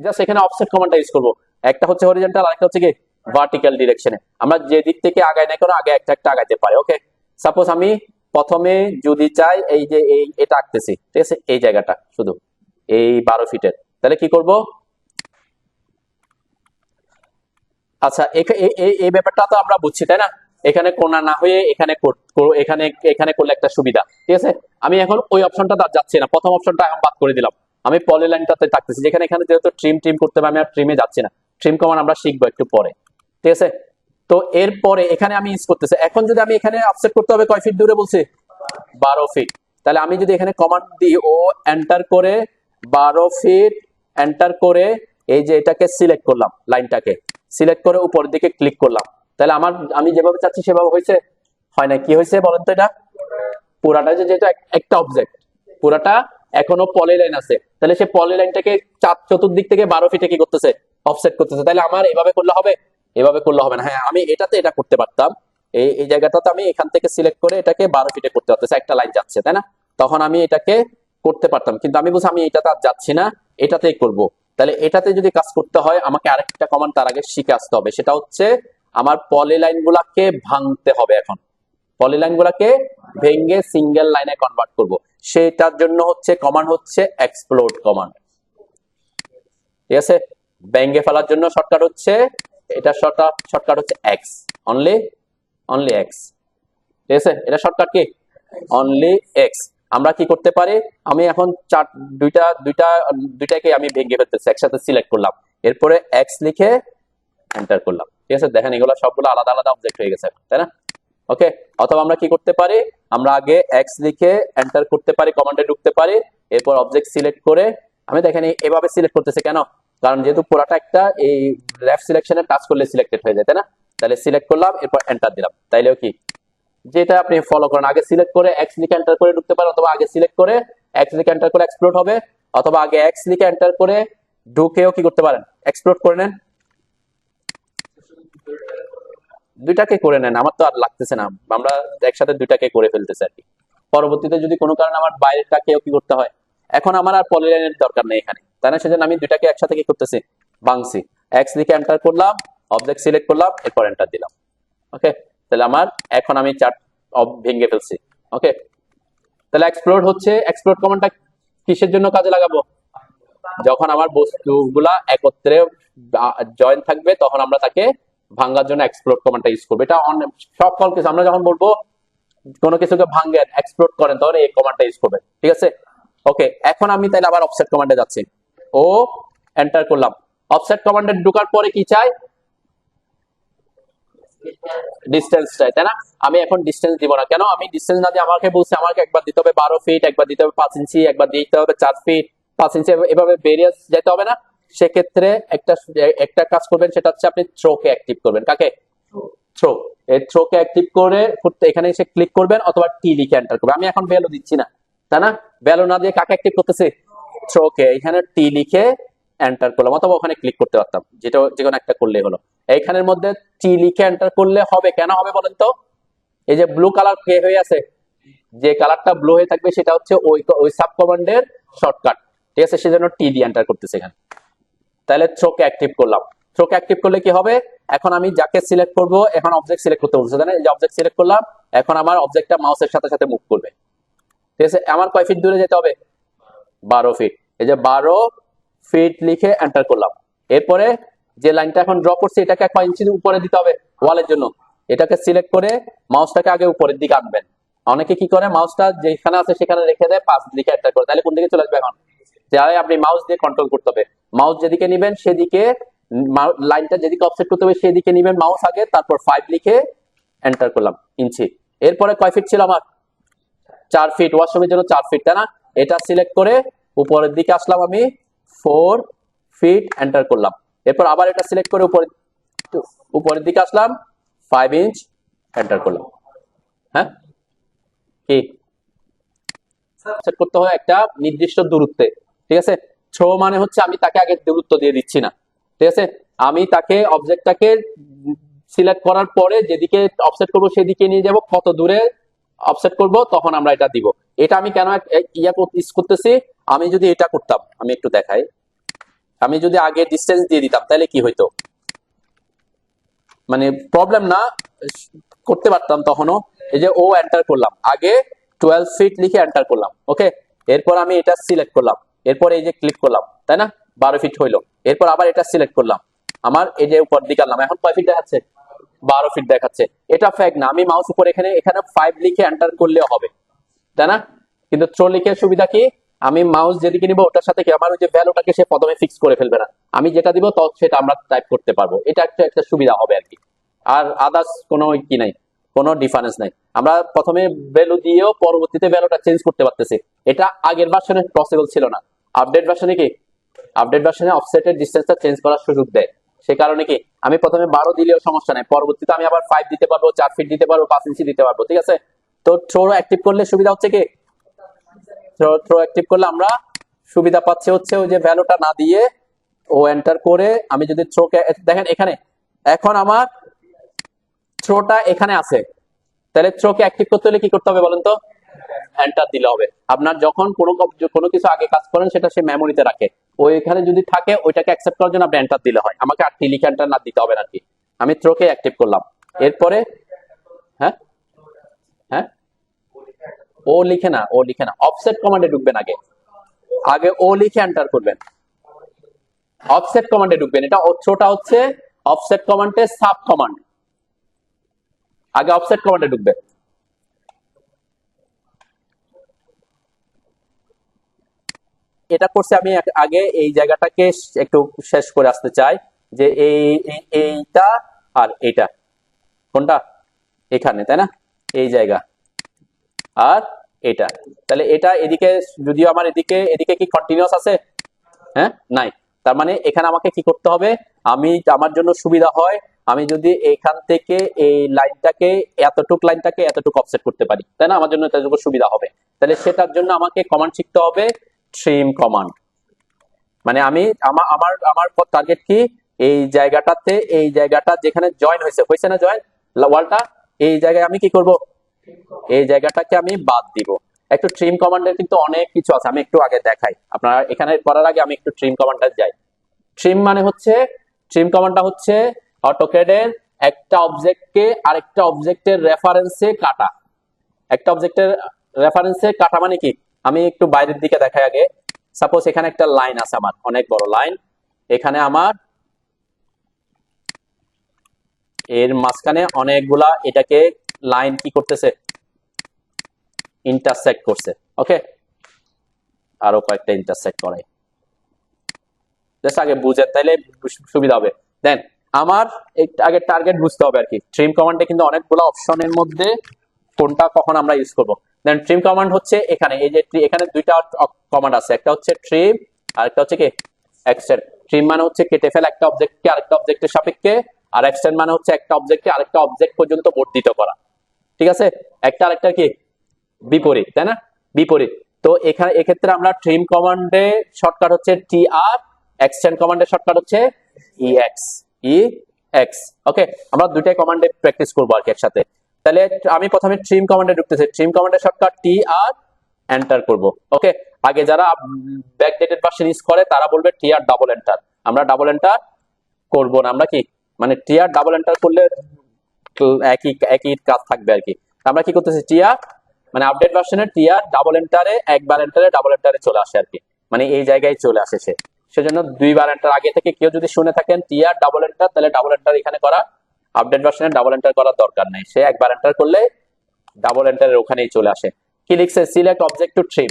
জাস্ট এখানে অফসেট কমান্ডটা ইউজ করবো। একটা হচ্ছে হরিজন্টাল, আরেকটা হচ্ছে কি ভার্টিক্যাল ডিরেকশনে। আমরা যে দিক থেকে আগাই না কেন আগে একটা আগাইতে পারি। ওকে, সাপোজ আমি প্রথমে যদি চাই এই যে এটা আঁকতেছি, ঠিক আছে? এই জায়গাটা শুধু এই 12 ফিটের, তাহলে কি করব? আচ্ছা, এই ব্যাপারটা তো আমরা বুঝছি, তাই না? এখানে কোণা না হয়ে এখানে এখানে করলে একটা সুবিধা, ঠিক আছে? আমি এখন ওই অপশনটা যাচ্ছি না, প্রথম অপশনটা এখন বাদ করে দিলাম। আমি পলিলাইনটাতে থাকতেছি, যেখানে এখানে যেহেতু ট্রিম করতে হবে, আমি আর ট্রিমে যাচ্ছি না। ট্রিম কমান্ড আমরা শিখবো একটু পরে, ঠিক আছে? তো এরপরে এখানে আমি ইউজ করতেছি। এখন যদি আমি এখানে অফসেট করতে হবে কয় ফিট দূরে বলছি? 12 ফিট। তাহলে আমি যদি এখানে কমান্ড দিই ও এন্টার করে 12 ফিট এন্টার করে এই যে এটাকে সিলেক্ট করলাম, লাইনটাকে সিলেক্ট করে উপরের দিকে ক্লিক করলাম, তাহলে আমি যেভাবে চাচ্ছি সেভাবে হয়েছে? হয় না। কি হয়েছে বলেন তো? এটা পুরাটা যেটা একটা অবজেক্ট, পুরাটা এখনো পলিলাইন আছে, তাহলে সে পলিলাইনটাকে চতুর্দিক থেকে 12 ফিটে কি করতেছে? অফসেট করতেছে। তাহলে আমার এভাবে করলে হবে? এভাবে করলে হবে না। হ্যাঁ, আমি এটাতে এটা করতে পারতাম। এই জায়গাটাতে আমি এখান থেকে সিলেক্ট করে এটাকে 12 ফিটে করতে পারতেছি, একটা লাইন যাচ্ছে, তাই না? তখন আমি এটাকে করতে পারতাম, কিন্তু আমি বুঝি আমি এটাতে আর যাচ্ছি না, এটাতেই করব। তাহলে এটাতে যদি কাজ করতে হয় আমাকে আরেকটা কমান্ড তার আগে শিখে আসতে হবে, সেটা হচ্ছে আমার পলিলাইন গুলাকে ভাঙতে হবে। এখন পলিলাইন গুলাকে ভেঙে সিঙ্গেল লাইনে কনভার্ট করব, সেটার জন্য কমান্ড হচ্ছে এক্সপ্লোড কমান্ড, ঠিক আছে? ভেঙে ফেলার জন্য শর্টকাট হচ্ছে এটা, শর্টকাট হচ্ছে এক্স, অনলি এক্স, ঠিক আছে? এটা শর্টকাট কি? Only x. আমরা কি করতে পারি? আমি এখন দুইটাকে আমি ভেঙে ফেলতেছি, একসাথে সিলেক্ট করলাম, এরপরে এক্স লিখে এন্টার করলাম, ঠিক আছে? দেখেন এগুলো সবগুলো আলাদা আলাদা অবজেক্ট হয়ে গেছে, তাই না? ওকে, অথবা আমরা কি করতে পারি? আমরা আগে এক্স লিখে এন্টার করতে পারি, কমান্ডে ঢুকতে পারি, এরপর অবজেক্ট সিলেক্ট করে আমি দেখেন এভাবে সিলেক্ট করতেছে কেন? কারণ যেহেতু পুরাটা একটা এই লেফট সিলেকশনে টাচ করলে সিলেক্টেড হয়ে যায়, তাই না? তাহলে সিলেক্ট করলাম, এরপর এন্টার দিলাম, তাইলেও কি যেটা আপনি ফলো করেন, আগে সিলেক্ট করে এক্স লিখে এন্টার করে ঢুকতে পারেন, অথবা আগে সিলেক্ট করে এক্স লিখে এন্টার করে এক্সপ্লোড হবে, অথবা আগে এক্স লিখে এন্টার করে ঢুকেও কি করতে পারেন? এক্সপ্লোড করে নেন। দুইটাকে করে নেন, আমার তো আর লাগতেছে না, আমরা একসাথে দুইটাকে করে ফেলতেছি আর কি। পরবর্তীতে যদি কোনো কারণে আমার বাইরেটাকেও কি করতে হয়, এখন আমার আর পলিলাইনের দরকার নেই এখানে, তাই না? সেজন্য আমি দুইটাকে একসাথে কি করতেছি? ভাঙছি। এক্স লিখে এন্টার করলাম, অবজেক্ট সিলেক্ট করলাম, এরপর এন্টার দিলাম। ওকে, তাহলে আমার এখন আমি চার্ট ভেঙে ফেলছি। ওকে, তাহলে এক্সপ্লোড কমান্ডটা কিসের জন্য কাজে লাগাবো? যখন আমার বস্তুগুলা একত্রে জয়েন থাকবে তখন আমরা তাকে ভাঙার জন্য এক্সপ্লোড কমান্ডটা ইউজ করবো। এটা সকল কিছু আমরা যখন বলবো কোনো কিছুকে ভাঙেন, এক্সপ্লোড করেন, তখন এই কমান্ডটা ইউজ করবেন, ঠিক আছে? ওকে, এখন আমি তাহলে আবার অফসেট কমান্ডে যাচ্ছি, ও এন্টার করলাম। অফসেট কমান্ডে ঢোকার পরে কি চাই? ডিস্টেন্স চাই, তাই না? আমি এখন ডিস্টেন্স দিব না। কেন? আমি ডিস্টেন্স না দিয়ে আমাকে বলছে আমাকে একবার দিতে হবে 12 ফিট, একবার দিতে হবে 5 ইঞ্চি, একবার দিতে হবে 4 ফিট 5 ইঞ্চি, এভাবে ভেরিয়াস যেতে হবে না। সেক্ষেত্রে একটা কাজ করবেন, সেটা হচ্ছে আপনি থ্রোকে অ্যাক্টিভ করবেন। কাকে? থ্রো। এই থ্রোকে অ্যাক্টিভ করে এখানে এসে ক্লিক করবেন, অথবা টি লিখে এন্টার করবেন। আমি এখন ভ্যালু দিচ্ছি না, তাই না? ভ্যালু না দিয়ে কাকে অ্যাক্টিভ করতেছি? থ্রোকে। এখানে টি লিখে এন্টার করলাম, অথবা ওখানে ক্লিক করতে পারতাম, যেটা যে কোনো একটা করলেই হলো। এইখানের মধ্যে টি লিখে এন্টার করলে হবে। কেন হবে বলেন তো? এই যে ব্লু কালার কে হয়ে আছে, যে কালারটা ব্লু হয়ে থাকবে সেটা হচ্ছে ওই সাব কমান্ডের শর্টকাট, ঠিক আছে? সেজন্য টি দিয়ে এন্টার করতেছে এখানে। তাহলে থ্রোকে অ্যাক্টিভ করলাম, থ্রোকে অ্যাক্টিভ করলে কি হবে, এখন আমি যাকে সিলেক্ট করব, এখন অবজেক্ট সিলেক্ট করতে বলছে, তাই না? এই যে অবজেক্ট সিলেক্ট করলাম, এখন আমার অবজেক্টটা মাউসের সাথে সাথে মুভ করবে। ঠিক আছে, আমার কয় ফিট দূরে যেতে হবে? 12 ফিট। এই যে 12 ফিট লিখে এন্টার করলাম। এরপরে যে লাইনটা এখন ড্র করছি, এটাকে কয় ইঞ্চি উপরে দিতে হবে ওয়ালের জন্য? এটাকে সিলেক্ট করে মাউসটাকে আগে উপরের দিকে আনবেন। অনেকে কি করে, মাউসটা যেখানে আছে সেখানে রেখে দেয়, 5 লিখে এন্টার করে, তাহলে কোন দিকে চলে আসবে? এখন যাই আপনি মাউস দিয়ে কন্ট্রোল করতে হবে, মাউস যেদিকে নিবেন সেদিকে, লাইনটা যেদিকে অফসেট করতে হবে সেদিকে নিবেন মাউস আগে, তারপর 5 লিখে এন্টার করলাম ইঞ্চি। এরপরে কয় ফিট ছিল আমার? 4 ফিট, ওয়াশরুমের জন্য 4 ফিট, তাই না? এটা সিলেক্ট করে উপরের দিকে আসলাম আমি, 4 ফিট এন্টার করলাম। এরপর আবার এটা সিলেক্ট করে উপরের দিকে আসলাম, 5 ইঞ্চ এন্টার করলাম। হ্যাঁ, কি সেট করতে হয় একটা নির্দিষ্ট দূরত্বে। ঠিক আছে, থ্রো মানে হচ্ছে আমি তাকে আগে দূরত্ব দিয়ে দিচ্ছি না। ঠিক আছে, আমি তাকে অবজেক্টটাকে সিলেক্ট করার পরে যেদিকে অফসেট করব সেদিকে নিয়ে যাব, কত দূরে অফসেট করব তখন আমরা এটা দিব। এটা আমি কেন ইউজ করতেছি, আমি যদি এটা করতাম, আমি একটু দেখাই, আমি যদি আগে ডিসটেন্স দিয়ে দিতাম তাহলে কি হইতো, মানে প্রবলেম না, করতে পারতাম তখনও। এই যে ও এন্টার করলাম, আগে 12 ফিট লিখে এন্টার করলাম, ওকে। এরপর আমি এটা সিলেক্ট করলাম, এরপর এই যে ক্লিক করলাম, তাই না? 12 ফিট হইলো। এরপর আবার এটা সিলেক্ট করলাম, আমার এই যে উপর দিকে আনলাম, এখন কয় ফিট দেখাচ্ছে? 12 ফিট দেখাচ্ছে। এটা ফ্যাক্ট না, আমি মাউস উপর এখানে 5 লিখে এন্টার করলেও হবে, তাই না? কিন্তু থ্রো লিখে সুবিধা কি, আমি মাউস যেদিকে নিব ওটার সাথে কি আমার ওই যে ভ্যালুটাকে সে প্রথমে ফিক্স করে ফেলবে না, আমি যেটা দিব সেটা আমরা টাইপ করতে পারবো। এটা একটা সুবিধা হবে আর কি। আর আদার্স কোনো কি নাই, কোনো ডিফারেন্স নাই। আমরা প্রথমে ভ্যালু দিয়েও পরবর্তীতে ভ্যালুটা চেঞ্জ করতে পারতেছি। এটা আগের ভার্সনে পসিবল ছিল না। আপডেট ভার্সনে কি, আপডেট ভার্সনে অফসেটের ডিসটেন্সটা চেঞ্জ করার সুযোগ দেয়। সে কারণে কি, আমি প্রথমে 12 দিলেও সমস্যা নাই, পরবর্তীতে আমি আবার 5 দিতে পারবো, 4 ফিট দিতে পারবো, 5 ইঞ্চি দিতে পারবো। ঠিক আছে, তো থ্রো অ্যাক্টিভ করলে সুবিধা হচ্ছে কি, থ্রো অ্যাক্টিভ করলে আমরা সুবিধা পাচ্ছি হচ্ছে ওই যে ভ্যালুটা না দিয়ে ও এন্টার করে, আমি যদি থ্রোকে দেখেন এখানে, এখন আমার থ্রোটা এখানে আছে, তাহলে থ্রোকে অ্যাক্টিভ করতে হলে কি করতে হবে বলেন তো? এন্টার দিলে হবে। আপনার যখন কোনো কিছু আগে কাজ করেন সেটা সে মেমোরিতে রাখে, ওইখানে যদি থাকে ওইটাকে অ্যাকসেপ্ট করার জন্য আপনি এন্টার দিলে হয়, আমাকে আর লিখে এন্টার না দিতে হবে না আর কি। আমি থ্রোকে অ্যাক্টিভ করলাম, এরপরে হ্যাঁ হ্যাঁ, ও লিখে না, ও লিখে না, অফসেট কমান্ডে ঢুকবেন আগে, আগে ও লিখে এন্টার করবেন, অফসেট কমান্ডে ঢুকবেন। এটা থ্রোটা হচ্ছে অফসেট কমান্ডের সাব কমান্ড, আগে অফসেট কমান্ডে ঢুকবেন। এটা করছে আমি আগে এই জায়গাটাকে একটু শেষ করে আসতে চাই, যে এইটা আর এইটা কোনটা, এখানে, তাই না? এই জায়গা আর এটা, তাহলে এটা এদিকে, যদিও আমার এদিকে এদিকে কি কন্টিনিউয়াস আছে? হ্যাঁ, নাই। তার মানে এখানে আমাকে কি করতে হবে, আমি আমার জন্য সুবিধা হয় আমি যদি এখান থেকে এই লাইনটাকে এতটুকু অফসেট করতে পারি, তাই না? আমার জন্য এতটুকু সুবিধা হবে। তাহলে সেটার জন্য আমাকে কমান্ড শিখতে হবে, ট্রিম কমান্ড। মানে আমি আমার আমার টার্গেট কি, এই জায়গাটাতে, এই জায়গাটা যেখানে জয়েন হয়েছে না, জয়েন ওয়ালটা, এই জায়গায় আমি কি করব, এই জায়গাটাকে আমি বাদ দিব। একটু ট্রিম কমান্ডের কিন্তু অনেক কিছু আছে, আমি একটু আগে দেখাই। আপনারা এখানে করার আগে আমি একটু ট্রিম কমান্ডে যাই। ট্রিম মানে হচ্ছে, ট্রিম কমান্ডটা হচ্ছে অটোক্যাডের একটা অবজেক্টকে আরেকটা অবজেক্টের রেফারেন্সে কাটা। একটা অবজেক্টের রেফারেন্সে কাটা মানে কি, আমি একটু বাইরের দিকে দেখাই আগে। সাপোজ এখানে একটা লাইন আছে, আমার অনেক বড় লাইন, এখানে আমার এর মাঝখানে অনেকগুলা এটাকে লাইন কি করতেছে, ইন্টারসেক্ট করছে, ওকে। আরো কয়েকটা ইন্টারসেক্ট করাই, জাস্ট আগে বুঝেন তাইলে সুবিধা হবে। দেন আমার আগে টার্গেট বুঝতে হবে আর কি। ট্রিম কমান্ডে কিন্তু অনেকগুলো অপশনের মধ্যে কোনটা কখন আমরা ইউজ করব। দেন ট্রিম কমান্ড হচ্ছে এখানে, এই যে এখানে দুইটা কমান্ড আছে, একটা হচ্ছে ট্রিম আর একটা হচ্ছে কি এক্সটেন্ড। ট্রিম মানে হচ্ছে কেটে ফেলা একটা অবজেক্টকে আরেকটা অবজেক্টের সাপেক্ষে, আর এক্সটেন্ড মানে হচ্ছে একটা অবজেক্টকে আরেকটা অবজেক্ট পর্যন্ত বর্ধিত করা। ঠিক আছে, একটা আরেকটা কি বিপরীত, তাই না? বিপরীত। তো এখানে এক্ষেত্রে আমরা ট্রিম কমান্ডে শর্টকাট হচ্ছে টিআর, এক্সটেন্ড কমান্ডের শর্টকাট হচ্ছে ইএক্স, ইএক্স, ওকে। আমরা দুইটাই কমান্ডে প্র্যাকটিস করবো আর কি একসাথে। তাহলে আমি প্রথমে ট্রিম কমান্ডে ঢুকতেছি, ট্রিম কমান্ডের শর্টকাট টিআর, এন্টার করব, ওকে। আগে যারা ব্যাকডেটেড ভার্সন ইউজ করে তারা বলবে টিআর ডাবল এন্টার, আমরা ডাবল এন্টার করব না, আমরা কি মানে টিআর ডাবল এন্টার করলে একই একই কাজ থাকবে আর কি। আমরা কি করতেছি, টিআর মানে আপডেট ভার্সনের টিআর ডাবল এন্টারে একবার এন্টারে ডাবল এন্টারে চলে আসে আর কি, মানে এই জায়গায় চলে আসে সে। সেজন্য দুইবার এন্টার আগে থেকে কেউ যদি শুনে থাকেন টিআর ডাবল এন্টার, তাহলে ডাবল এন্টার এখানে করা, আপডেট ভার্সনে ডাবল এন্টার করার দরকার নেই, সে একবার এন্টার করলে ডাবল এন্টারের ওখানেই চলে আসে। কি লিখছে, সিলেক্ট অবজেক্ট টু ট্রিম।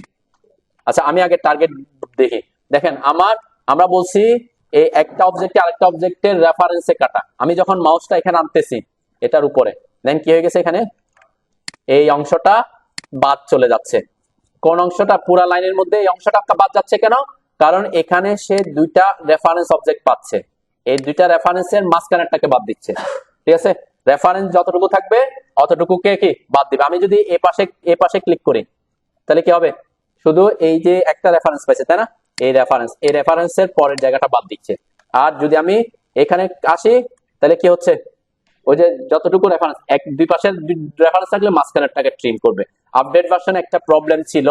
আচ্ছা আমি আগে টার্গেট দেখি, দেখেন আমরা বলছি এই একটা অবজেক্টে আরেকটা অবজেক্টের রেফারেন্সে কাটা। আমি যখন মাউসটা এখানে আনতেছি এটার উপরে, দেন কি হয়ে গেছে, এখানে এই অংশটা বাদ চলে যাচ্ছে। কোন অংশটা, পুরা লাইনের মধ্যে এই অংশটা বাদ যাচ্ছে কেন, কারণ এখানে সে দুইটা রেফারেন্স অবজেক্ট পাচ্ছে, এই দুইটা রেফারেন্সের মাঝখানেরটাকে বাদ দিচ্ছে। ঠিক আছে, রেফারেন্স যতটুকু থাকবে অতটুকুকে কি বাদ দিবে। আমি যদি এ পাশে ক্লিক করি তাহলে কি হবে, শুধু এই যে একটা রেফারেন্স পাইছে তাই না, এই রেফারেন্সের পরের জায়গাটা বাদ দিচ্ছে। আর যদি আমি এখানে আসি তাহলে কি হচ্ছে, ওই যে যতটুকু রেফারেন্স দুই পাশের রেফারেন্স থাকলে মাঝখানেরটাকে ট্রিম করবে। আপডেট ভার্সনে একটা প্রবলেম ছিল,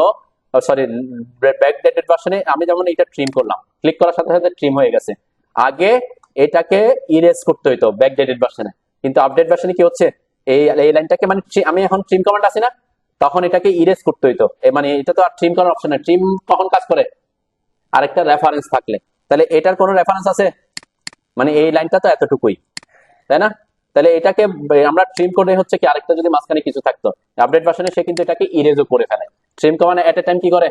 সরি ব্যাকডেটেড ভার্সনে আমি যেমন এটা ট্রিম করলাম, ক্লিক করার সাথে সাথে ট্রিম হয়ে গেছে। আগে এটাকে ইরেজ করতে হইতো ব্যাকডেটেড ভার্সনে, কিন্তু আপডেট ভার্সনে কি হচ্ছে, এই লাইনটাকে মানে আমি এখন ট্রিম কমান্ড আছে না, তখন এটাকে ইরেজ করতে হইতো। মানে এটা তো আর ট্রিম করার অপশন নেই, ট্রিম কখন কাজ করে, আরেকটা রেফারেন্স থাকলে। তাহলে এটার কোনো রেফারেন্স আছে, মানে এই লাইনটা তো এতটুকুই তাই না, তাহলে এটাকে আমরা ট্রিম করে হচ্ছে কি, আরেকটা যদি মাঝখানে কিছু থাকতো। আপডেট ভার্সনে সে কিন্তু এটাকে ইরেজও করে ফেলে। ট্রিম কমান্ড এট এ টাইম কি করে,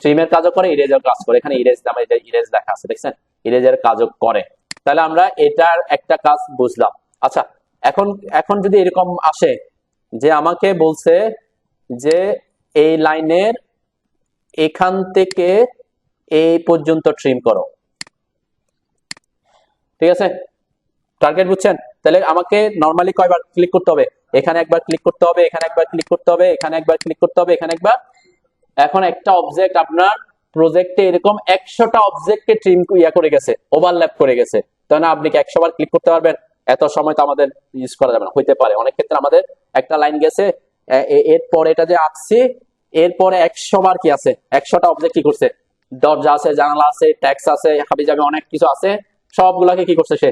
ট্রিমের কাজও করে, ইরেজের কাজ করে। এখানে ইরেজ নামে ইরেজ লেখা আছে দেখছেন, ইরেজের কাজও করে। তাহলে আমরা এটার একটা কাজ বুঝলাম। আচ্ছা এখন এখন যদি এরকম আসে যে আমাকে বলছে যে এই লাইনের এখান থেকে এই পর্যন্ত ট্রিম করো, ঠিক আছে, টার্গেট বুঝছেন, তাহলে আমাকে নরমালি কয়বার ক্লিক করতে হবে, এখানে একবার ক্লিক করতে হবে, এখানে একবার ক্লিক করতে হবে, এখানে একবার ক্লিক করতে হবে, এখানে একবার। এখন একটা অবজেক্ট আপনার প্রজেক্টে এরকম 100টা অবজেক্টকে ট্রিম করে গেছে, ওভারল্যাপ করে গেছে, তাই না, আপনি কি 100 বার ক্লিক করতে পারবেন? এত সময় তো আমাদের ইউজ করা যাবে না, হইতে পারে অনেক ক্ষেত্রে আমাদের একটা লাইন গেছে, এরপর এটা যে আঁকছি এরপরে 100 বার কি আছে, 100টা অবজেক্ট কি করছে, দরজা আছে, জানালা আছে, ট্যাক্স আছে, হাবিজাবি অনেক কিছু আছে, সবগুলাকে কি করছে সে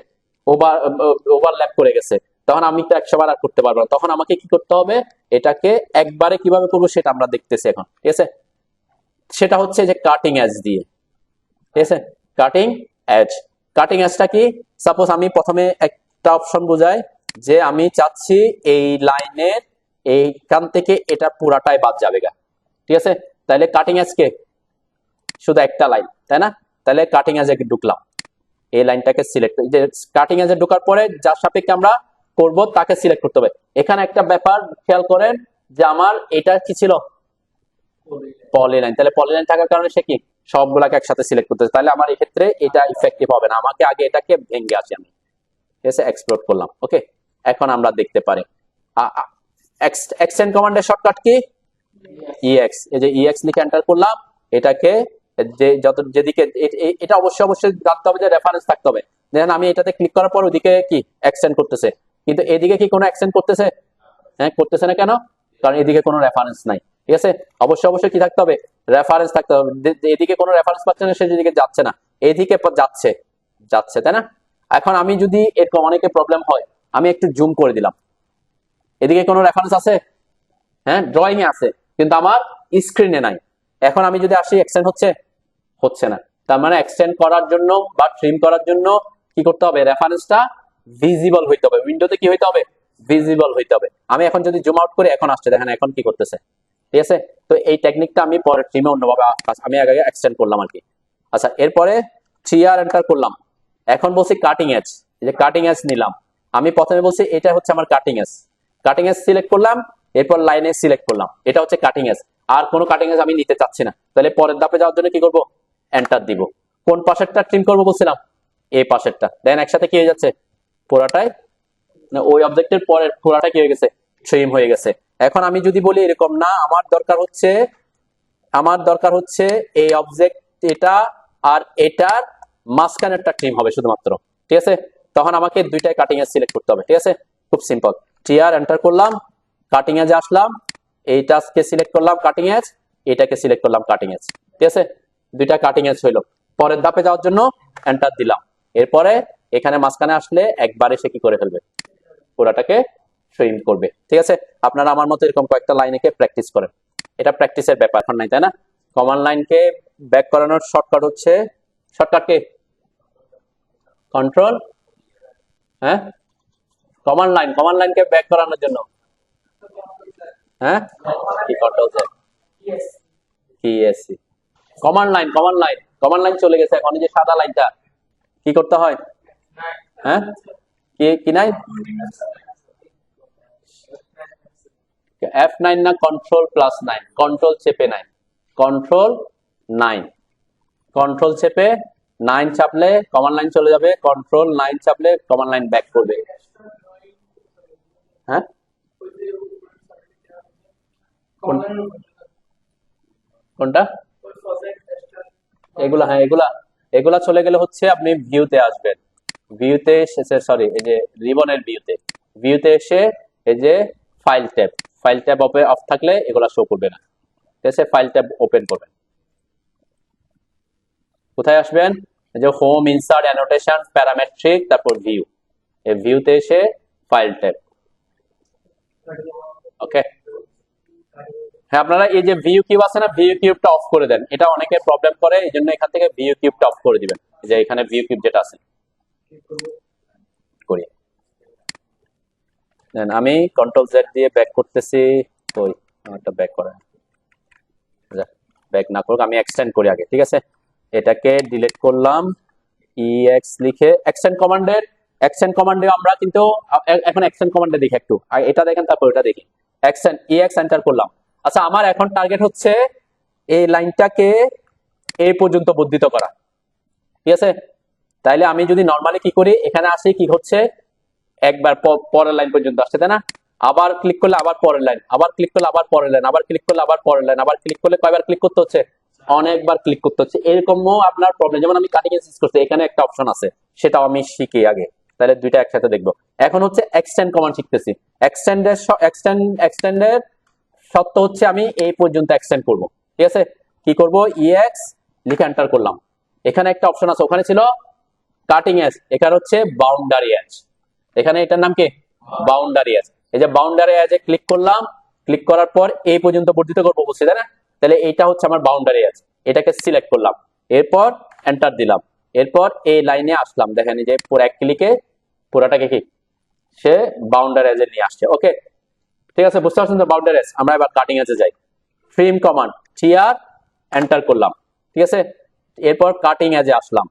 ওভারল্যাপ করে গেছে। তখন আমি তো 100 বার আর করতে পারবো না, তখন আমাকে কি করতে হবে, এটাকে একবারে কিভাবে করবো সেটা আমরা দেখতেছি এখন। ঠিক আছে, সেটা হচ্ছে যে কাটিং এজ দিয়ে। ঠিক আছে, কাটিং এজ। কাটিং এজটা কি, সাপোজ আমি প্রথমে একটা অপশন বোঝাই যে আমি চাচ্ছি এই লাইনের এইখান থেকে এটা পুরাটাই বাদ যাবে গা। ঠিক আছে, তাহলে কাটিং এজ কে, শুধু একটা লাইন তাই না, তাহলে কাটিং এজে ঢুকলাম, এই লাইনটাকে সিলেক্ট, যে কাটিং এজে ঢোকার পরে যার সাপেক্ষে আমরা করব তাকে সিলেক্ট করতে হবে। এখানে একটা ব্যাপার খেয়াল করেন যে আমার এটা কি ছিল, পলিলাইন, তাহলে পলিলাইন থাকার কারণে সে কি সবগুলাকে একসাথে সিলেক্ট করতেছে, তাহলে আমার এই ক্ষেত্রে এটা ইফেক্টিভ হবে না, আমাকে আগে এটাকে ভেঙে আসি আমি। ঠিক আছে, এক্সপ্লোর করলাম। ওকে, এখন আমরা দেখতে পারি এক্সটেন্ড কমান্ডের শর্টকাট কি, ইএক্স। এই যে ইএক্স লিখে এন্টার করলাম, এটাকে যে যেদিকে এটা অবশ্যই জানতে হবে যে রেফারেন্স থাকতে হবে। দেখেন আমি এটাতে ক্লিক করার পর ওদিকে কি এক্সটেন্ড করতেছে, কিন্তু এদিকে কি কোনো এক্সটেন্ড করতেছে, হ্যাঁ করতেছে না, কেন, কারণ এদিকে কোনো রেফারেন্স নাই। ঠিক আছে, অবশ্যই কি থাকতে হবে, রেফারেন্স থাকতে হবে। এদিকে কোনো রেফারেন্স পাচ্ছে না, সে যেদিকে যাচ্ছে না, এদিকে যাচ্ছে তাই না। এখন আমি যদি এরকম অনেকে প্রবলেম হয়, আমি একটু জুম করে দিলাম, এদিকে কোনো রেফারেন্স আছে, হ্যাঁ ড্রয়িং এ আছে, কিন্তু আমার স্ক্রিনে নাই। এখন আমি যদি আসি এক্সটেন্ড হচ্ছে না, তার মানে এক্সটেন্ড করার জন্য বা ট্রিম করার জন্য কি করতে হবে, রেফারেন্সটা ভিজিবল হইতে হবে, উইন্ডোতে কি হইতে হবে, ভিজিবল হইতে হবে। আমি এখন যদি জুম আউট করি এখন আসছে, দেখেন এখন কি করতেছে। ঠিক আছে, তো এই টেকনিকটা আমি পরে ট্রিমে অন্যভাবে আমি আগে এক্সটেন্ড করলাম আর কি। আচ্ছা এরপরে 3R এন্টার করলাম, এখন বলছি কাটিং এজ, এই যে কাটিং এজ নিলাম, আমি প্রথমে বলছি এটা হচ্ছে আমার কাটিং এজ সিলেক্ট করলাম, এরপর লাইনে সিলেক্ট করলাম, এটা হচ্ছে কাটিং এজ। আর কোনো কাটিং এজ আমি নিতে চাচ্ছি না, তাহলে পরের ধাপে যাওয়ার জন্য কি করব, এন্টার দিব। কোন পাশেরটা ট্রিম করবো বলছিলাম, এই পাশেরটা, দেন একসাথে কি হয়ে যাচ্ছে, পুরাটাই ওই অবজেক্টের পরের পুরাটা কি হয়ে গেছে, ট্রিম হয়ে গেছে। এখন আমি যদি বলি এরকম না, আমার দরকার হচ্ছে এই অবজেক্ট এটা আর এটার মাঝখানেরটা ট্রিম হবে শুধুমাত্র। ঠিক আছে, তখন আমাকে দুইটাই কাটিং এজ সিলেক্ট করতে হবে। ঠিক আছে, খুব সিম্পল, টিআর এন্টার করলাম, কাটিং এজে আসলাম, এইটাকে সিলেক্ট করলাম কাটিং এজ, এটাকে সিলেক্ট করলাম কাটিং এজ। ঠিক আছে, দুইটা কাটিং এজ হইলো। পরের ধাপে যাওয়ার জন্য এন্টার দিলাম, এরপরে এখানে মাঝখানে আসলে একবারে সে কি করে ফেলবে, পুরাটাকে ট্রিম করবে। ঠিক আছে, আপনারা আমার মতো এরকম কয়েকটা লাইনকে প্র্যাকটিস করেন, এটা প্র্যাকটিসের ব্যাপার এখন নাই, তাই না? কমান্ড লাইনকে ব্যাক করানোর শর্টকাট হচ্ছে, শর্টকাট কি কন্ট্রোল, হ্যাঁ কমান্ড লাইনকে ব্যাক করানোর জন্য, হ্যাঁ কি কন্ট্রোল জেড, কি এসি, কমান্ড লাইন চলে গেছে, এখন এই যে সাদা লাইনটা কি করতে হয়, হ্যাঁ কি কি নাই, F9 না কন্ট্রোল+9, কন্ট্রোল চেপে 9, কন্ট্রোল 9, কন্ট্রোল চেপে 9 চাপলে কমান্ড লাইন চলে যাবে, কন্ট্রোল 9 চাপলে কমান্ড লাইন ব্যাক করবে। হ্যাঁ কোনটা, এগুলা, হ্যাঁ এগুলা চলে গেলে হচ্ছে আপনি ভিউতে আসবেন, ভিউতে এসে, সরি এই যে রিবনের ভিউতে এসে এই যে ফাইল ট্যাব অফ থাকলে এগুলা শো করবে না। ঠিক আছে, ফাইল ট্যাব ওপেন করবেন, কোথায় আসবেন, এই যে হোম, ইনসার্ট, অ্যানোটেশন, প্যারামেট্রিক, তারপর ভিউ, এই ভিউতে এসে ফাইল ট্যাব। ওকে, হ্যাঁ আপনারা এই যে ভিউ কিউব আছে না, ভিউ কিউবটা অফ করে দেন, এটা অনেকে প্রবলেম করে, এই জন্য এখান থেকে ভিউ কিউবটা অফ করে দিবেন, যে এখানে ভিউ কিউব যেটা আছে করি দেন। আমি কন্ট্রোল জেড দিয়ে ব্যাক করতেছি, ওই আমারটা ব্যাক করা, ব্যাক না করুক, আমি এক্সটেন্ড করি আগে। ঠিক আছে, এটাকে ডিলিট করলাম, ex লিখে এক্সটেন্ড কমান্ডে আমরা কিন্তু এখন এক্সটেন্ড কমান্ডে দেখি একটু, এটা দেখেন তারপর এটা দেখি, এক্সটেন্ড ex এন্টার করলাম। আচ্ছা, আমার এখন টার্গেট হচ্ছে এই লাইনটাকে এই পর্যন্ত বর্ধিত করা। ঠিক আছে, তাইলে আমি যদি নরমালি কি করি, এখানে আসি, কি হচ্ছে একবার পরের লাইন পর্যন্ত আসছে, তাই না? আবার ক্লিক করলে আবার পরের লাইন, আবার ক্লিক করলে আবার পরের লাইন, আবার ক্লিক করলে আবার পরের লাইন, আবার ক্লিক করলে কয়বার ক্লিক করতে হচ্ছে, অনেকবার ক্লিক করতে হচ্ছে। এরকমও আপনার প্রবলেম, যেমন আমি কাটিং এন্ড করছি, এখানে একটা অপশন আছে, সেটাও আমি শিখি আগে, তাহলে দুইটা একসাথে দেখবো। এখন হচ্ছে এক্সটেন্ড কমান্ড শিখতেছি, এক্সটেন্ডের সত্য হচ্ছে আমি এই পর্যন্ত এক্সটেন্ড করব। ঠিক আছে, কি করব, ex লিখে এন্টার করলাম, এখানে একটা অপশন আছে, ওখানে ছিল কাটিং এজ, এখানে হচ্ছে বাউন্ডারি এজ, এখানে এটার নাম কি বাউন্ডারি এজ। এই যে বাউন্ডারি এজে ক্লিক করলাম, ক্লিক করার পর এই পর্যন্ত বর্ধিত করবো বলছি, তাই না? তাহলে এইটা হচ্ছে আমার বাউন্ডারি এজ, এটাকে সিলেক্ট করলাম, এরপর এন্টার দিলাম, এরপর এই লাইনে আসলাম, দেখেন এই যে পুরো এক ক্লিকে পুরাটাকে কি সে বাউন্ডারি এজে নিয়ে আসছে। ওকে, ঠিক আছে, বুঝতে পারছেন তো বাউন্ডারি এজ। আমরা এবার কাটিং এজে যাই, ট্রিম কমান্ড, tr এন্টার করলাম। ঠিক আছে, এরপর কাটিং এজে আসলাম,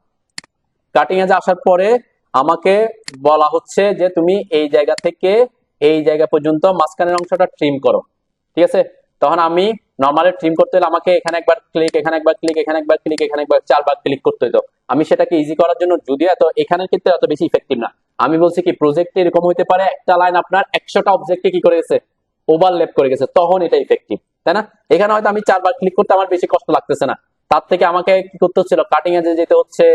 কাটিং এজে আসার পরে আমাকে বলা হচ্ছে যে তুমি এই জায়গা থেকে এই জায়গা পর্যন্ত মাঝখানের অংশটা ট্রিম করো। ঠিক আছে, তখন আমি নরমালি ট্রিম করতে হলে আমাকে এখানে একবার ক্লিক, এখানে একবার ক্লিক, এখানে একবার ক্লিক, এখানে একবার 4বার ক্লিক করতে হতো। আমি সেটাকে ইজি করার জন্য, যদিও এত এখানের ক্ষেত্রে এত বেশি ইফেক্টিভ না, আমি বলছি কি প্রজেক্টে এরকম হইতে পারে একটা লাইন আপনার 100টা অবজেক্টে কি করে গেছে, ওভারল্যাপ করে গেছে, তখন এটা ইফেক্টিভ, তাই না? এখানে হয়তো আমি 4বার ক্লিক করতে আমার বেশি কষ্ট লাগতেছে না, তার থেকে আমাকে কি করতে হচ্ছিল, কাটিং এজে যেতে হচ্ছে,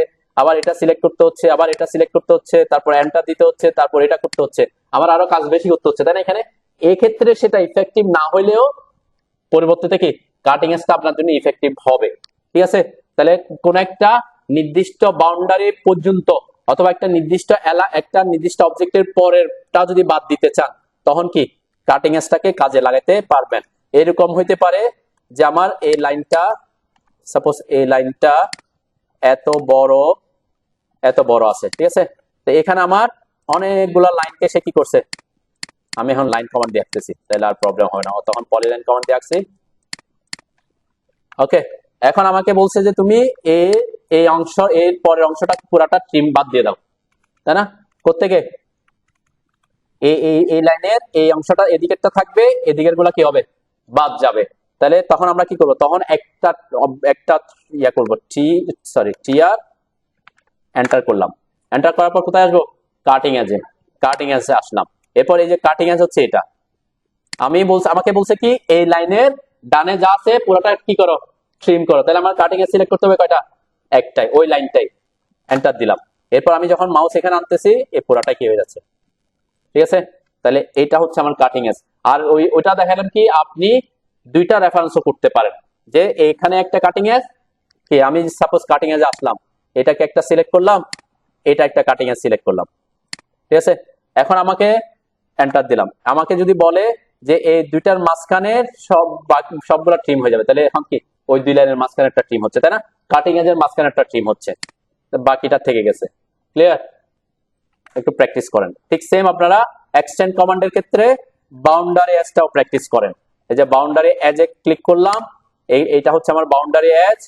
আবার এটা সিলেক্ট করতে হচ্ছে, আবার এটা সিলেক্ট করতে হচ্ছে, তারপর এন্টার দিতে হচ্ছে, তারপর এটা করতে হচ্ছে, আমার আরো কাজ বেশি করতে হচ্ছে, তাই না? এখানে এই ক্ষেত্রে সেটা ইফেক্টিভ না হইলেও পরিবর্তে কি কাটিং এজটা আপনার জন্য ইফেক্টিভ হবে। ঠিক আছে, তাহলে কোন একটা নির্দিষ্ট বাউন্ডারি পর্যন্ত অথবা একটা নির্দিষ্ট অবজেক্টের পরেরটা যদি বাদ দিতে চান, তখন কি কাটিং এজটাকে কাজে লাগাতে পারবেন। এরকম হইতে পারে যে আমার এই লাইনটা, সাপোজ এই লাইনটা এত বড় আছে, ঠিক আছে, তো এখানে আমার অনেকগুলা লাইনকে সে কি করছে, আমি এখন লাইন কমান্ড দিয়ে আঁকতেছি, তাহলে আর প্রবলেম হবে না, তখন পলিলাইন কমান্ড দিয়ে আঁকছি। ওকে, এখন আমাকে বলছে যে তুমি এই অংশ, এর পরের অংশটা পুরাটা ট্রিম বাদ দিয়ে দাও, তাই না? কোত্থেকে, এই লাইনের এই অংশটা এদিকেরটা থাকবে, এদিকের গুলা কি হবে, বাদ যাবে। তাহলে তখন আমরা কি করব, তখন একটা ইয়া করবো, tr এন্টার করলাম, এন্টার করার পর কোথায় আসবো, কাটিং এজে আসলাম। এরপর এই যে কাটিং এজ হচ্ছে এটা, আমাকে বলছে কি এই লাইনের ডানে যা আছে পুরোটা কি করো, ট্রিম করো। তাহলে আমার কাটিং এজ সিলেক্ট করতে হবে কয়টা, একটাই, ওই লাইনটাই, এন্টার দিলাম। এরপর আমি যখন মাউস এখানে আনতেছি, এই পুরাটাই কি হয়ে যাচ্ছে। ঠিক আছে, তাহলে এটা হচ্ছে আমার কাটিং এজ। আর ওইটা দেখালাম কি আপনি দুইটা রেফারেন্সও করতে পারেন, যে এখানে একটা কাটিং এজ, কি আমি সাপোজ কাটিং এজে আসলাম, এটাকে একটা সিলেক্ট করলাম, এটা একটা কাটিং এজ সিলেক্ট করলাম, ঠিক আছে। এখন আমাকে এন্টার দিলাম। আমাকে যদি বলে যে এই দুইটার মাঝখানের সবগুলা ট্রিম হয়ে যাবে, তাহলে এখন কি ওই দুই লাইনের মাঝখানে একটা ট্রিম হচ্ছে, তাই না? কাটিং এজের মাঝখানে একটা ট্রিম হচ্ছে, বাকিটা থেকে গেছে। ক্লিয়ার? একটু প্র্যাকটিস করেন। ঠিক সেম আপনারা এক্সটেন্ড কমান্ডের ক্ষেত্রে বাউন্ডারি এজটাও প্র্যাকটিস করেন। এই যে বাউন্ডারি এজে ক্লিক করলাম, এইটা হচ্ছে আমার বাউন্ডারি এজ।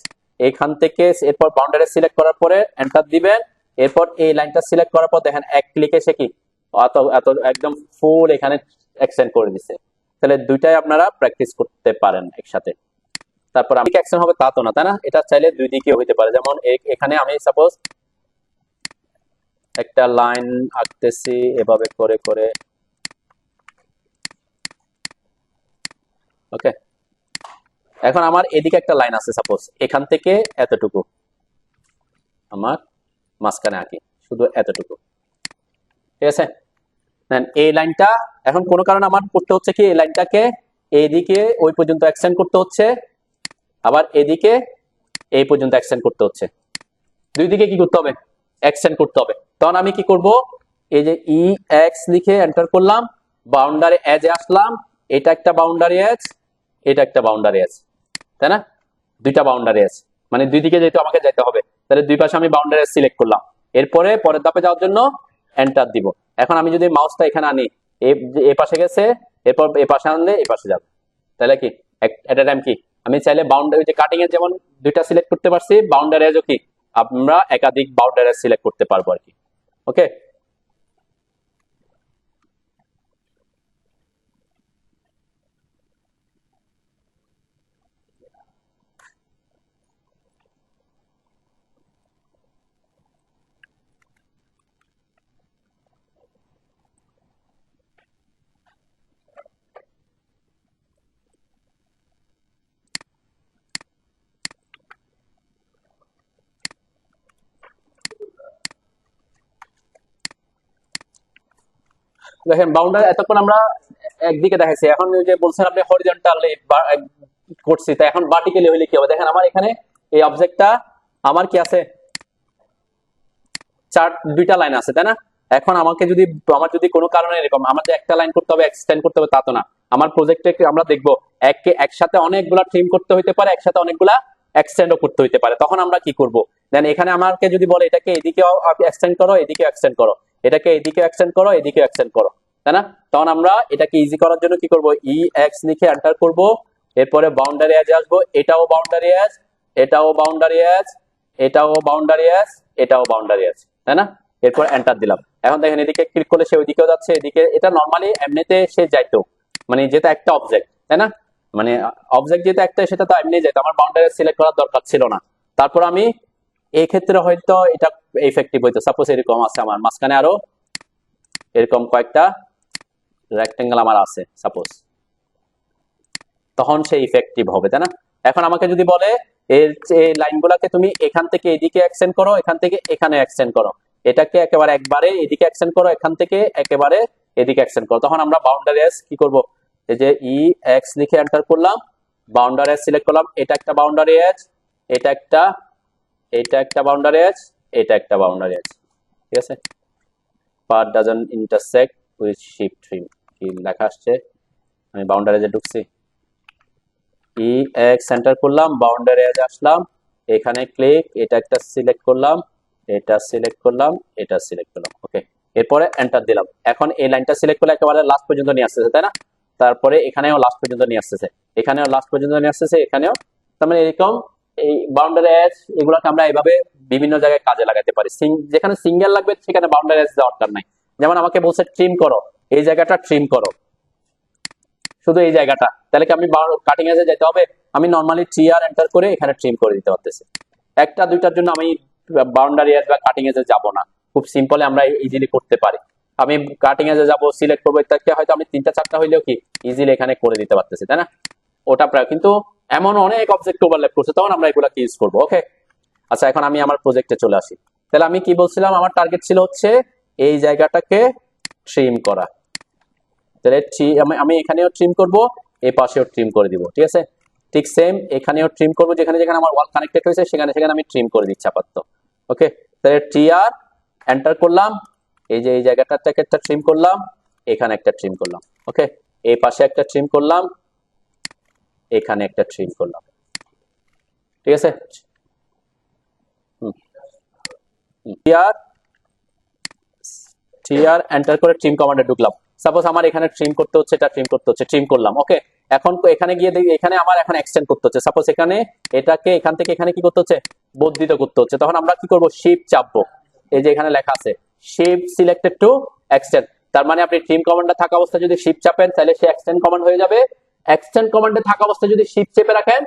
এখান থেকে এরপর বাউন্ডারি সিলেক্ট করার পরে এন্টার দিবেন। এরপর এই লাইনটা সিলেক্ট করার পর দেখেন এক ক্লিকে সে কি এত এত একদম ফুল এখানে এক্সটেন্ড করে দিছে। তাহলে দুইটাই আপনারা প্র্যাকটিস করতে পারেন একসাথে। তারপর আমি অ্যাকশন হবে তা তো না, তাই না? এটা চাইলে দুই দিকে হইতে পারে। যেমন এখানে আমি সাপোজ একটা লাইন আঁকতেছি এভাবে করে করে, ওকে। এখন আমার এদিকে একটা লাইন আছে, সাপোজ এখান থেকে এতটুকু আমার মাঝখানে আঁকি, শুধু এতটুকু, ঠিক আছে। দেন এই লাইনটা এখন কোনো কারণে আমার করতে হচ্ছে কি, এই লাইনটাকে এইদিকে ওই পর্যন্ত এক্সটেন্ড করতে হচ্ছে, আবার এদিকে এই পর্যন্ত এক্সটেন্ড করতে হচ্ছে। দুই দিকে কি করতে হবে? এক্সটেন্ড করতে হবে। তখন আমি কি করব, এই যে ই এক্স লিখে এন্টার করলাম, বাউন্ডারি এজে আসলাম, এটা একটা বাউন্ডারি এজ, এটা একটা বাউন্ডারি এজ, তাই না? দুইটা বাউন্ডারি এজ, মানে দুই দিকে যেহেতু আমাকে যেতে হবে, তাহলে দুই পাশে আমি বাউন্ডারি এজ সিলেক্ট করলাম। এরপরে পরের ধাপে যাওয়ার জন্য এন্টার দিব। এখন আমি যদি মাউসটা এখানে আনি, এ পাশে গেছে, এরপর এ পাশে আনলে এ পাশে যাবে, তাহলে কি এট এ টাইম কি আমি চাইলে বাউন্ডারি যে কাটিং এর যেমন দুইটা সিলেক্ট করতে পারছি, বাউন্ডারি এজও কি আমরা একাধিক বাউন্ডারি সিলেক্ট করতে পারবো আর কি। ওকে, দেখেন বাউন্ডারি এতক্ষণ আমরা একদিকে দেখাইছি, এখন ওই যে বলছেন আপনি হরিজন্টাল করছি, তাই এখন ভার্টিক্যালি হইলে কি হবে? দেখেন আমার এখানে এই অবজেক্টটা আমার কি আছে, দুইটা লাইন আছে, তাই না? এখন আমাকে যদি আমার যদি কোনো কারণে এরকম আমাদের একটা লাইন করতে হবে, এক্সটেন্ড করতে হবে তা তো না। আমার প্রজেক্টে আমরা দেখবো একসাথে অনেকগুলা ট্রিম করতে হইতে পারে, একসাথে অনেকগুলা এক্সটেন্ডও করতে হইতে পারে। তখন আমরা কি করব? দেন এখানে আমাকে যদি বলে এটাকে এদিকে এক্সটেন্ড করো, এদিকে এক্সটেন্ড করো, এটাকে এদিকে এক্সটেন্ড করো, এদিকে এক্সটেন্ড করো, তাই না? তখন আমরা এটাকে ইজি করার জন্য কি করব, ই এক্স লিখে এন্টার করব। এরপরে বাউন্ডারি এজে আসবো, এটাও বাউন্ডারি এজ, এটাও বাউন্ডারি এজ, এটাও বাউন্ডারি এজ, এটাও বাউন্ডারি এজ, তাই না? এরপর এন্টার দিলাম। এখন দেখেন এদিকে ক্লিক করলে সে ওইদিকেও যাচ্ছে, এদিকে এটা নরমালি এমনিতে সে যাইতো, মানে যেটা একটা অবজেক্ট, তাই না? মানে অবজেক্ট যেটা একটা সেটা তো এমনি যেত, আমার বাউন্ডারি সিলেক্ট করার দরকার ছিল না। তারপর আমি এই ক্ষেত্রে হয়তো এটা ইফেক্টিভ হইতো, সাপোজ এরকম আছে আমার মাঝখানে আরো এরকম কয়েকটা রেক্টেঙ্গেল আমার আছে সাপোজ, তখন সে ইফেক্টিভ হবে, তাই না? এখন আমাকে যদি বলে এই লাইনগুলোকে তুমি এখান থেকে এদিকে এক্সটেন্ড করো, এখান থেকে এখানে এক্সটেন্ড করো, এটাকে একেবারে একবারে এদিকে এক্সটেন্ড করো, এখান থেকে একেবারে এদিকে এক্সটেন্ড করো, তখন আমরা বাউন্ডারি এজ কি করব, এই যে ই এক্স লিখে এন্টার করলাম, বাউন্ডারি এজ সিলেক্ট করলাম, এটা একটা বাউন্ডারি এজ, এটা একটা, এটা একটা বাউন্ডারি এজ, এটা একটা বাউন্ডারি এজ, ঠিক আছে। Path doesn't intersect with ship trim, কি লেখা আসছে? আমি বাউন্ডারি এজে ঢুকছি, ই এক্স সেন্টার করলাম, বাউন্ডারি এজে আসলাম, এখানে ক্লিক, এটা একটা সিলেক্ট করলাম, এটা সিলেক্ট করলাম, এটা সিলেক্ট করলাম, ওকে। এরপরে এন্টার দিলাম। এখন এই লাইনটা সিলেক্ট করলে একেবারে লাস্ট পর্যন্ত নিয়ে আসতেছে, তাই না? তারপরে এখানেও লাস্ট পর্যন্ত নিয়ে আসতেছে, এখানেও লাস্ট পর্যন্ত নিয়ে আসতেছে, এখানেও। তার মানে এরকম এই বাউন্ডারি এজ এগুলোকে আমরা এইভাবে বিভিন্ন জায়গায় কাজে লাগাতে পারি। যেখানে সিঙ্গেল লাগবে সেখানে বাউন্ডারি এজ দরকার নাই। যেমন আমাকে বলছে ট্রিম করো, এই জায়গাটা ট্রিম করো, শুধু এই জায়গাটা, তাহলে কি আমি কাটিং এজে যেতে হবে? আমি নরমালি ট্রিয়ার এন্টার করে এখানে ট্রিম করে দিতে পারতেছি। একটা দুইটার জন্য আমি বাউন্ডারি এজ বা কাটিং এজে যাব না, খুব সিম্পলি আমরা ইজিলি করতে পারি। আমি কাটিং এজে যাব, সিলেক্ট করবো, তাকে হয়তো আমি তিনটা চারটা হইলেও কি ইজিলি এখানে করে দিতে পারতেছি, তাই না? ওটা প্রায় কিন্তু এমন অনেক অবজেক্ট ওভারল্যাপ করছে, তখন আমরা এগুলা ইউজ করবো, ওকে। আচ্ছা, এখন আমি আমার প্রজেক্টে চলে আসি। তাহলে আমি কি বলছিলাম, আমার টার্গেট ছিল হচ্ছে এই জায়গাটাকে ট্রিম করা, তাহলে আমি এখানেও ট্রিম করব, এই পাশেও ট্রিম করে দিব, ঠিক আছে। ঠিক সেম এখানেও ট্রিম করব, যেখানে যেখানে আমার ওয়াল কানেক্টেড হয়েছে সেখানে সেখানে আমি ট্রিম করে দিচ্ছি আপাতত, ওকে। তাহলে টিআর এন্টার করলাম, এই যে এই জায়গাটা থেকে একটা ট্রিম করলাম, এখানে একটা ট্রিম করলাম। ওকে, এই পাশে একটা ট্রিম করলাম, এখানে একটা ট্রিম করলাম। ঠিক আছে, টিআর টিআর এন্টার করে ট্রিম কমান্ডে ঢুকলাম। সাপোজ আমার এখানে ট্রিম করতে হচ্ছে, এটা ট্রিম করতে হচ্ছে, ট্রিম করলাম। ওকে, এখন এখানে গিয়ে দেখি এখানে আমার এখন এক্সটেন্ড করতে হচ্ছে। সাপোজ এখানে এটাকে এখান থেকে এখানে কি করতে হচ্ছে, বর্ধিত করতে হচ্ছে। তখন আমরা কি করব, শিফট চাপবো। এই যে এখানে লেখা আছে শিফট সিলেক্টেড টু এক্সটেন্ড, তার মানে আপনি ট্রিম কমান্ডে থাকা অবস্থায় যদি শিফট চাপেন তাহলে সে এক্সটেন্ড কমান্ড হয়ে যাবে, এক্সটেন্ড কমান্ডে থাকা অবস্থায় যদি শিফট চেপে রাখেন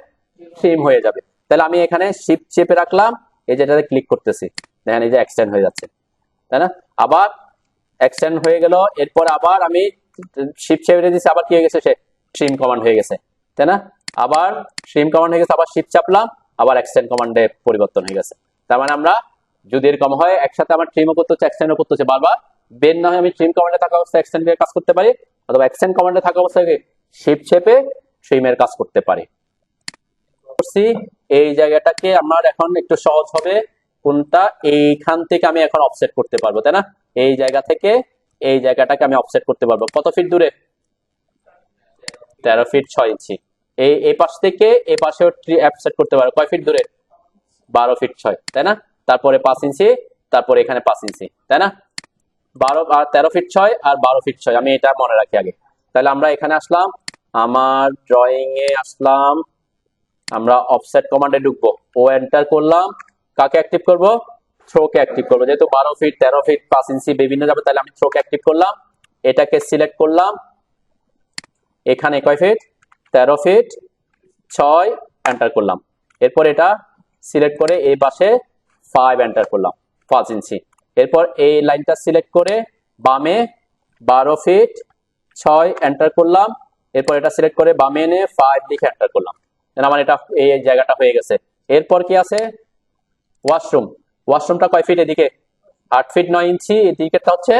ট্রিম হয়ে যাবে। তাহলে আমি এখানে শিফট চেপে রাখলাম, এই যেটাতে ক্লিক করতেছি, দেখেন এই যে এক্সটেন্ড হয়ে যাচ্ছে, তাই না? আবার এক্সটেন্ড হয়ে গেল, এরপর আবার আমি শিফট চেপে দিয়েছি, আবার কি হয়ে গেছে, সে ট্রিম কমান্ড হয়ে গেছে, তাই না? আবার ট্রিম কমান্ড হয়ে গেছে, আবার শিফট চাপলাম, আবার এক্সটেন্ড কমান্ডে পরিবর্তন হয়ে গেছে। তার মানে আমরা যদি এরকম হয় একসাথে আমার ট্রিমও করতে হচ্ছে, এক্সটেন্ডও করতে হচ্ছে, বারবার বের না হয় আমি ট্রিম কমান্ডে থাকা অবস্থায় এক্সটেন্ডের কাজ করতে পারি, অথবা এক্সটেন্ড কমান্ডে থাকা অবস্থায় শিফট চেপে ট্রিমের কাজ করতে পারি। এই জায়গাটাকে আমার এখন একটু সহজ হবে, কোনটা, এইখান থেকে আমি এখন অফসেট করতে পারবো, তাই না? এই জায়গা থেকে এই জায়গাটাকে আমি অফসেট করতে পারবো কত ফিট দূরে, 13 ফিট 6 ইঞ্চি। এই পাশ থেকে এই পাশেও অফসেট করতে পারবো কয় ফিট দূরে, 12 ফিট 6, তাই না? তারপরে 5 ইঞ্চি, তারপরে এখানে 5 ইঞ্চি, তাই না? 13 ফিট 6 আর 12 ফিট 6, আমি এটা মনে রাখি আগে। তাহলে আমরা এখানে আসলাম, আমার ড্রয়িং এ আসলাম, আমরা অফসেট কমান্ডে ঢুকবো, ও এন্টার করলাম, কাকে অ্যাক্টিভ করব, থ্রোকে অ্যাক্টিভ করবো। যেহেতু 12 ফিট 13 ফিট 5 ইঞ্চি বিভিন্ন যাবে, তাহলে আমি থ্রোকে অ্যাক্টিভ করলাম, এটাকে সিলেক্ট করলাম, এখানে কয় ফিট, 13 ফিট 6 এন্টার করলাম। এরপর এটা সিলেক্ট করে এই পাশে 5 এন্টার করলাম, 5 ইঞ্চি। এরপর এই লাইনটা সিলেক্ট করে বামে 12 ফিট 6 এন্টার করলাম, এরপর এটা সিলেক্ট করে বামে এনে 5 লিখে এন্টার করলাম। আমার এটা এই জায়গাটা হয়ে গেছে। এরপর কি আছে, ওয়াশরুম। ওয়াশরুমটা কয় ফিট, এদিকে 8 ফিট 9 ইঞ্চি, এদিকেটা হচ্ছে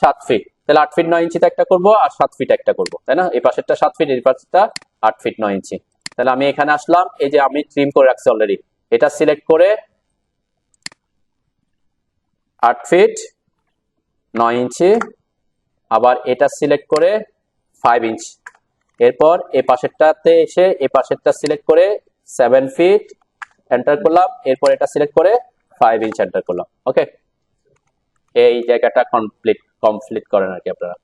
7 ফিট। তাহলে 8 ফিট 9 ইঞ্চিতে একটা করব আর 7 ফিট একটা করব, তাই না? এই পাশেরটা 7 ফিট, এই পাশেরটা 8 ফিট 9 ইঞ্চি। তাহলে আমি এখানে আসলাম, এই যে আমি ট্রিম করে রাখছি অলরেডি, এটা সিলেক্ট করে 8 ফিট 9 ইঞ্চি, আবার এটা সিলেক্ট করে 5 ইঞ্চ। এরপর এই পাশেরটাতে এসে এই পাশেরটা সিলেক্ট করে 7 ফিট এন্টার করলাম, এরপর এটা সিলেক্ট করে 5 ইঞ্চ এন্টার করলাম। ওকে, এই জায়গাটা কমপ্লিট করেন আর কি আপনারা।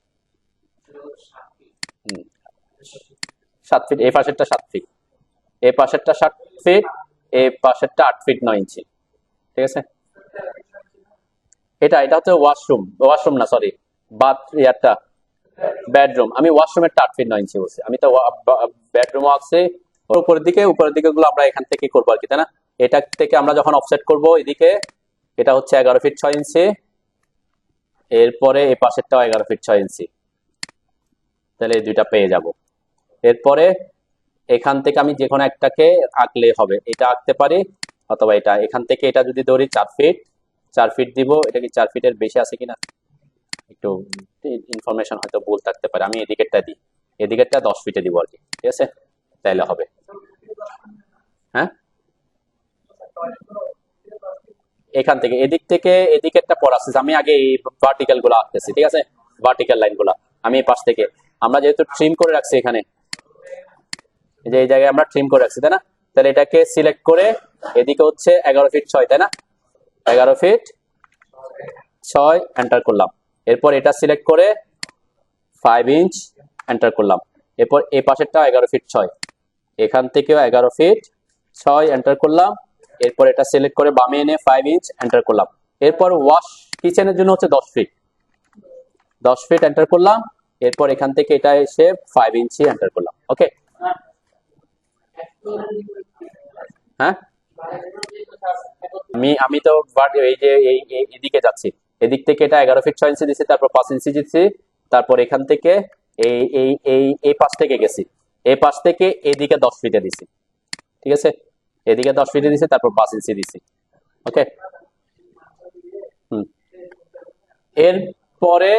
7 ফিট, এই পাশেরটা 7 ফিট, এই পাশেরটা 7 ফিট, এই পাশেরটা 8 ফিট 9 ইঞ্চি। ঠিক আছে, এটা হচ্ছে ওয়াশরুম না, সরি, ইয়ারটা বেডরুম। আমি ওয়াশরুমেরটা 8 ফিট 9 ইঞ্চি বলছি, আমি তো বেডরুমও আছে উপরের দিকে গুলো আমরা এখান থেকে করবো আর কি, তাই না? এটা থেকে আমরা যখন অফসেট করব এদিকে, এটা হচ্ছে 11 ফিট 6 ইঞ্চি, এরপরে এই পাশেরটাও 11 ফিট 6 ইঞ্চি, তাহলে এই দুইটা পেয়ে যাব। এরপরে এখান থেকে আমি যে কোনো একটাকে আঁকলে হবে, এটা আঁকতে পারি, অথবা এটা এখান থেকে এটা যদি ধরি 4 ফিট দিব, এটা কি 4 ফিটের বেশি আছে কিনা, একটু ইনফরমেশন হয়তো ভুল থাকতে পারে, আমি এদিকেরটা দিই, এদিকেরটা 10 ফিটে দিব আর কি, ঠিক আছে? তাইলে হবে। হ্যাঁ, এখান থেকে এদিক থেকে এদিকেরটা পড়াচ্ছি, আমি আগে এই ভার্টিক্যাল গুলো আঁকতেছি, ঠিক আছে? ভার্টিক্যাল লাইন গুলা আমি এই পাশ থেকে, আমরা যেহেতু ট্রিম করে রাখছি এখানে, যে এই জায়গায় আমরা ট্রিম করে রাখছি, তাই না? তাহলে এটাকে সিলেক্ট করে এদিকে হচ্ছে 11 ফিট 6, তাই না? 11 ফিট 6 এন্টার করলাম, এরপর এটা সিলেক্ট করে 5 ইঞ্চ এন্টার করলাম, এরপর এই পাশেরটা 11 ফিট 6, এখান থেকেও 11 ফিট 6 এন্টার করলাম, এরপর এটা সিলেক্ট করে বামে এনে 5 ইঞ্চ এন্টার করলাম, এরপর ওয়াশ কিচেনের জন্য হচ্ছে 10 ফিট এন্টার করলাম, এরপর এখান থেকে এটা এসে 5 ইঞ্চি এন্টার করলাম। ওকে, হ্যাঁ, আমি তো এই যে এদিকে যাচ্ছি, এদিক থেকে এটা 11 ফিট 6 ইঞ্চি দিচ্ছি, তারপর 5 ইঞ্চি দিচ্ছি, তারপর এখান থেকে এই পাশ থেকে গেছি, এই পাশ থেকে এদিকে 10 ফিটে দিছি, ঠিক আছে? এদিকে 10 ফিটে দিছি, তারপর 5 ইঞ্চি দিছি। ওকে, এরপরে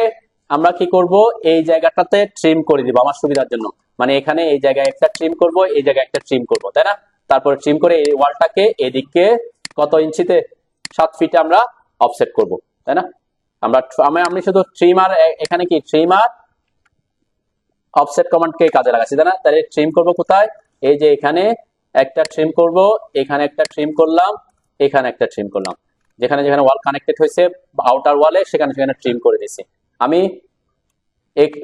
আমরা কি করব, এই জায়গাটাতে ট্রিম করে দিব আমার সুবিধার জন্য, মানে এখানে এই জায়গায় একটা ট্রিম করব, এই জায়গায় একটা ট্রিম করব, তাই না? তারপর ট্রিম করে এই ওয়ালটাকে এদিকে কত ইঞ্চিতে, 7 ফিটে আমরা অফসেট করব। তাই না? আমি শুধু ট্রিমার, এখানে কি ট্রিমার অফসেট কমান্ডকে কাজে লাগাচ্ছি, তাই না? তাহলে ট্রিম করব কোথায়? এই যে এখানে একটা ট্রিম করব, এখানে একটা ট্রিম করলাম, এখানে একটা ট্রিম করলাম, যেখানে যেখানে ওয়াল কানেক্টেড হয়েছে আউটার ওয়ালে সেখানে সেখানে ট্রিম করে দিছি। আমি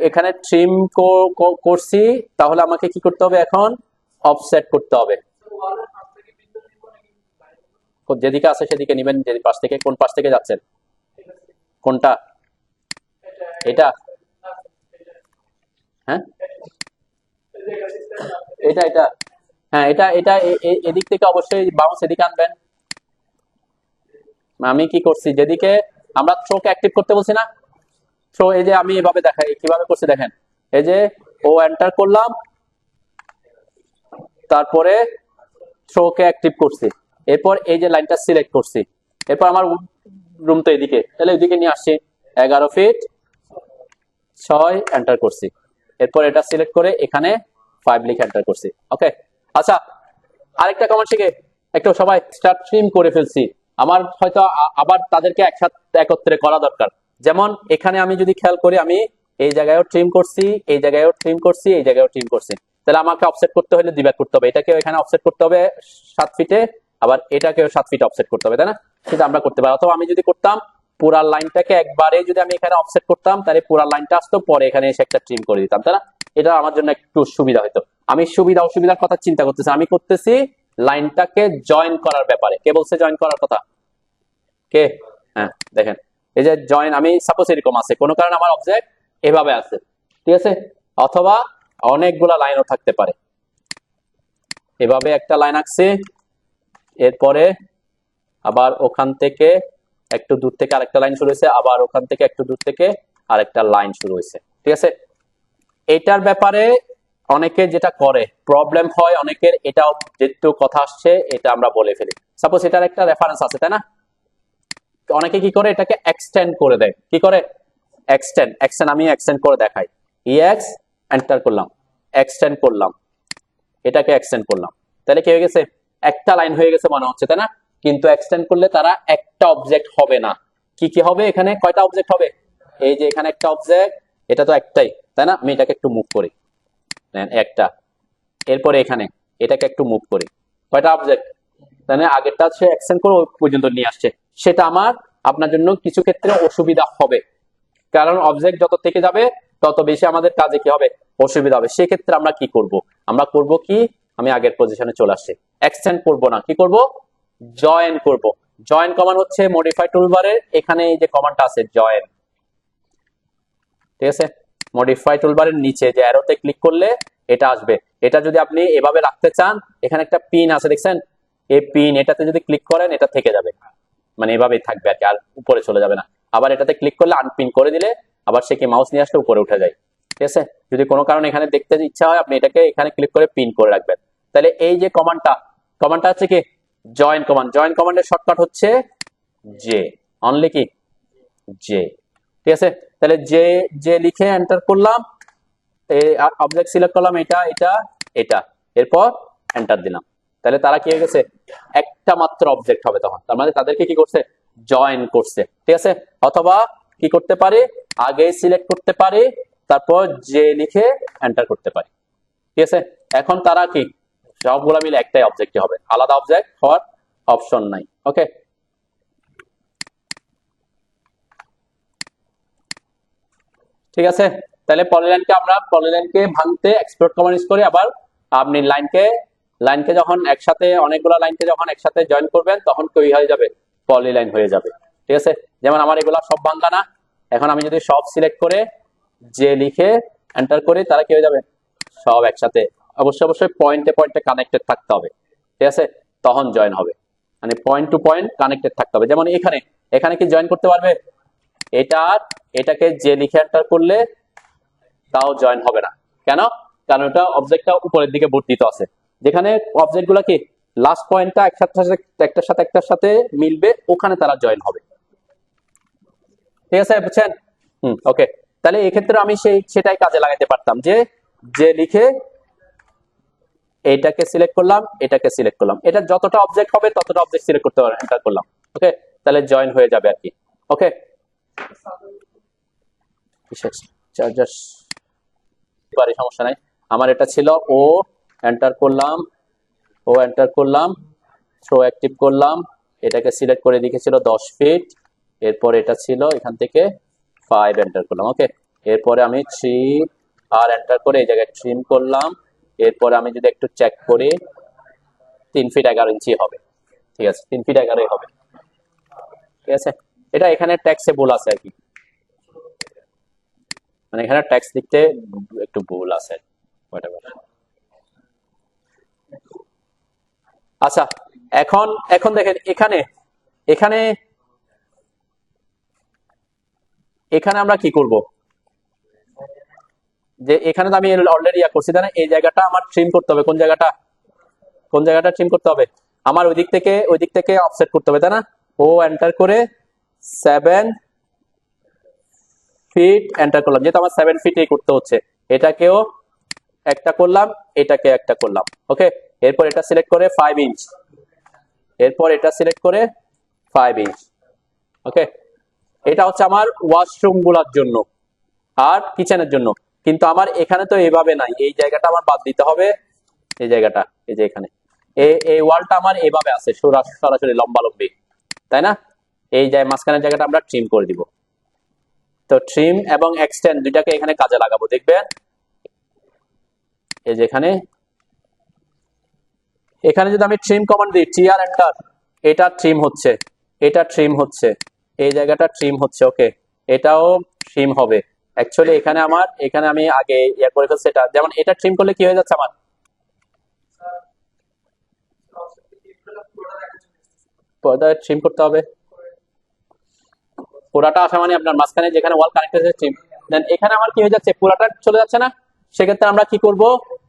এখানে ট্রিম করছি, তাহলে আমাকে কি করতে হবে এখন? অফসেট করতে হবে। যেদিকে আছে সেদিকে নিবেন, যে পাশ থেকে। কোন পাশ থেকে যাচ্ছেন? কোনটা? এটা? হ্যাঁ, এটা এটা হ্যাঁ, এটা এটা এদিক থেকে অবশ্যই বাউন্স এদিকে আনবেন। আমি কি করছি, যেদিকে আমরা থ্রোকে অ্যাক্টিভ করতে বলছি না, থ্রো, এই যে আমি এভাবে দেখাই কিভাবে করছি দেখেন। এই যে ও এন্টার করলাম, তারপরে থ্রোকে অ্যাক্টিভ করছি, এরপর এই যে লাইনটা সিলেক্ট করছি, এরপর আমার রুম তো এদিকে, তাহলে এদিকে নিয়ে আসছি 11 ফিট 6 এন্টার করছি, এরপর এটা সিলেক্ট করে এখানে 5 লিখে এন্টার করছি। ওকে, আচ্ছা, আরেকটা কমান্ড শিখে একটু সবাই স্টার্ট ট্রিম করে ফেলছি, আমার হয়তো আবার তাদেরকে একসাথে একত্রে করা দরকার। যেমন এখানে আমি যদি খেয়াল করি, আমি এই জায়গায়ও ট্রিম করছি, এই জায়গায়ও ট্রিম করছি, এই জায়গায়ও ট্রিম করছি, তাহলে আমাকে অফসেট করতে হলে দুইবার করতে হবে, এটাকেও এখানে অফসেট করতে হবে 7 ফিটে, আবার এটাকেও 7 ফিটে অফসেট করতে হবে, তাই না? সেটা আমরা করতে পারি। অথবা আমি যদি করতাম পুরা লাইনটাকে একবারে যদি আমি এখানে অফসেট করতাম, তাহলে পুরা লাইনটা আসতো, পরে এখানে এসে একটা ট্রিম করে দিতাম, তাই না? এটা আমার জন্য একটু সুবিধা হতো। আমি সুবিধা অসুবিধার কথা চিন্তা করতেছি, আমি করতেছি লাইনটাকে জয়েন করার ব্যাপারে। কে বলছে জয়েন করার কথা? কে? হ্যাঁ, দেখেন, এই যে জয়েন, আমি সাপোজ এরকম আছে, কোনো কারণে আমার অবজেক্ট এভাবে আছে, ঠিক আছে? অথবা অনেকগুলা লাইনও থাকতে পারে, এভাবে একটা লাইন আঁকছি, এরপরে আবার ওখান থেকে একটু দূর থেকে আরেকটা লাইন শুরু হয়েছে, আবার ওখান থেকে একটু দূর থেকে আরেকটা লাইন শুরু হয়েছে, ঠিক আছে? এটার ব্যাপারে অনেকে যেটা করে প্রবলেম হয় অনেকের, এটাও যেহেতু কথা আসছে এটা আমরা বলে ফেলি। সাপোজ এটার একটা রেফারেন্স আছে, তাই না? অনেকে কি করে, এটাকে এক্সটেন্ড করে দেয়। কি করে? এক্সটেন্ড আমি এক্সটেন্ড করে দেখাই। ইএক্স এন্টার করলাম, এক্সটেন্ড করলাম, এটাকে এক্সটেন্ড করলাম, তাহলে কি হয়ে গেছে? একটা লাইন হয়ে গেছে মনে হচ্ছে, তাই না? কিন্তু এক্সটেন্ড করলে তারা একটা অবজেক্ট হবে না। কি কি হবে এখানে? কয়টা অবজেক্ট হবে? এই যে এখানে একটা অবজেক্ট, এটা তো একটাই, তাই না? আমি এটাকে একটু মুভ করি, একটা, এরপরে এখানে এটাকে একটু মুভ করি, কয়টা অবজেক্ট? তাহলে আগেরটা সে এক্সটেন্ড করে ওই পর্যন্ত নিয়ে আসছে, সেটা আমার আপনার জন্য কিছু ক্ষেত্রে অসুবিধা হবে, কারণ অবজেক্ট যত থেকে যাবে তত বেশি আমাদের কাজে কি হবে? অসুবিধা হবে। সেক্ষেত্রে আমরা কি করব? আমরা করব কি, আমি আগের পজিশনে চলে আসছি, এক্সটেন্ড করব না, কি করব? জয়েন করব। জয়েন কমান্ড হচ্ছে মডিফাই টুলবারের এখানে এই যে কমান্ডটা আছে জয়েন, ঠিক আছে? মডিফাই টুলবারের নিচে যে অ্যারোতে ক্লিক করলে এটা আসবে। এটা যদি আপনি এভাবে রাখতে চান, এখানে একটা পিন আছে দেখছেন, এই পিন, এটাতে যদি ক্লিক করেন এটা থেকে যাবে, মানে এভাবেই থাকবে আর কি, আর উপরে চলে যাবে না। আবার এটাতে ক্লিক করলে আনপিন করে দিলে আবার সে কি মাউস নিয়ে আসলে উপরে উঠে যায়, ঠিক আছে? যদি কোনো কারণে এখানে দেখতে ইচ্ছা হয়, আপনি এটাকে এখানে ক্লিক করে পিন করে রাখবেন। তাহলে এই যে কমান্ডটা হচ্ছে কি জয়েন কমান্ড। জয়েন কমান্ডের শর্টকাট হচ্ছে জে, অনলি কি জে, ঠিক আছে? তাহলে জে জে লিখে এন্টার করলাম, অবজেক্ট সিলেক্ট করলাম, এটা এটা এটা, এরপর এন্টার দিলাম, তাহলে তারা কি হয়ে গেছে? একটা মাত্র অবজেক্ট হবে তখন, তার মানে তাদেরকে কি করছে? জয়েন করছে, ঠিক আছে? অথবা কি করতে পারে, আগে সিলেক্ট করতে পারে, তারপর যে লিখে এন্টার করতে পারে, ঠিক আছে? এখন তারা কি সবগুলা মিলে একটাই অবজেক্ট হবে, আলাদা অবজেক্ট হওয়ার অপশন নাই। ওকে, ঠিক আছে? তাহলে পলিলাইনকে ভাঙতে এক্সপ্লোর কমান্ড ইউজ করি। আবার আপনি লাইনকে যখন একসাথে অনেকগুলো লাইনকে যখন একসাথে জয়েন করবেন তখন কি হয়ে যাবে? পলিলাইন হয়ে যাবে, ঠিক আছে? যেমন আমার এগুলা সব ভাঙা না, এখন আমি যদি সব সিলেক্ট করে যে লিখে এন্টার করি, তারা কি হয়ে যাবে? সব একসাথে। অবশ্যই অবশ্যই পয়েন্টে পয়েন্টে কানেক্টেড থাকতে হবে, ঠিক আছে? তখন জয়েন হবে, মানে পয়েন্ট টু পয়েন্ট কানেক্টেড থাকতে হবে। যেমন এখানে এখানে কি জয়েন করতে পারবে? এটাকে যে লিখে এন্টার করলে তাও জয়েন হবে না। কেন? কারণ এটা অবজেক্টটা উপরের দিকে বর্ধিত আছে, যেখানে অবজেক্ট গুলা কি লাস্ট পয়েন্টটা একটার সাথে মিলবে, ওখানে তারা জয়েন হবে, ঠিক আছে? বুঝছেন? ওকে, তাহলে এক্ষেত্রে আমি সেটাই কাজে লাগাতে পারতাম, যে লিখে এইটাকে সিলেক্ট করলাম, এটাকে সিলেক্ট করলাম, এটা যতটা অবজেক্ট হবে ততটা অবজেক্ট সিলেক্ট করতে পারবো, এন্টার করলাম, ওকে? তাহলে জয়েন হয়ে যাবে আর কি। ওকে, চার্জার বাড়ি সমস্যা নাই। আমার এটা ছিল ও এন্টার করলাম, থ্রো অ্যাক্টিভ করলাম, এটাকে সিলেক্ট করে লিখেছিল 10 ফিট। এরপর এটা ছিল এখান থেকে 5 এন্টার করলাম। ওকে, এরপরে আমি 3 আর এন্টার করে এই জায়গায় ট্রিম করলাম। এরপরে আমি যদি একটু চেক করি 3 ফিট 11 ইঞ্চি হবে। ঠিক আছে, 3 ফিট 11 হবে। ঠিক আছে, এটা এখানে ট্যাক্সে ভুল আছে আর কি, মানে এখানে ট্যাক্স লিখতে একটু ভুল আছে। আচ্ছা, এখন এখন দেখেন এখানে এখানে এখানে আমরা কি করব, যে এখানে তো আমি অলরেডি করছি তাই না, এই জায়গাটা আমার ট্রিম করতে হবে। কোন জায়গাটা ট্রিম করতে হবে? আমার ওই দিক থেকে অফসেট করতে হবে তাই না। ও এন্টার করে 7 ফিট এন্টার করলাম, যেহেতু আমার 7 ফিটই করতে হচ্ছে। এটাকেও একটা করলাম, এটাকে একটা করলাম। ওকে, এরপর এটা সিলেক্ট করে 5 ইঞ্চ, এরপর এটা সিলেক্ট করে 5 ইঞ্চ। ওকে, এটা হচ্ছে আমার ওয়াশরুম গুলার জন্য আর কিচেনের জন্য। কিন্তু আমার এখানে তো এইভাবে নাই, এই জায়গাটা আমার বাদ দিতে হবে। এই জায়গাটা, এই যে এখানে এই ওয়ালটা আমার এইভাবে আছে সরাসরি লম্বালম্বি, তাই না। এই যে মাঝখানের জায়গাটা আমরা ট্রিম করে দিব। তো ট্রিম এবং এক্সটেন্ড দুইটাকে এখানে কাজে লাগাবো। দেখবেন এই যে এখানে যদি আমি ট্রিম কমান্ড দিই, টি আর এন্টার, এটা ট্রিম হচ্ছে, এটা ট্রিম হচ্ছে, এই জায়গাটা ট্রিম হচ্ছে। ওকে, এটাও ট্রিম হবে। অ্যাকচুয়ালি এখানে আমি আগে করে ফেলছি। এটা যেমন এটা ট্রিম করলে কি হয়ে যাচ্ছে, আমার পর্দায় ট্রিম করতে হবে। পুরাটা আসা মানে আপনার মাঝখানে যেখানে ওয়াল কানেক্ট হয়েছে ট্রিম, দেন এখানে আমার কি হয়ে যাচ্ছে, পুরাটা চলে যাচ্ছে না। সেক্ষেত্রে আমরা কি করব,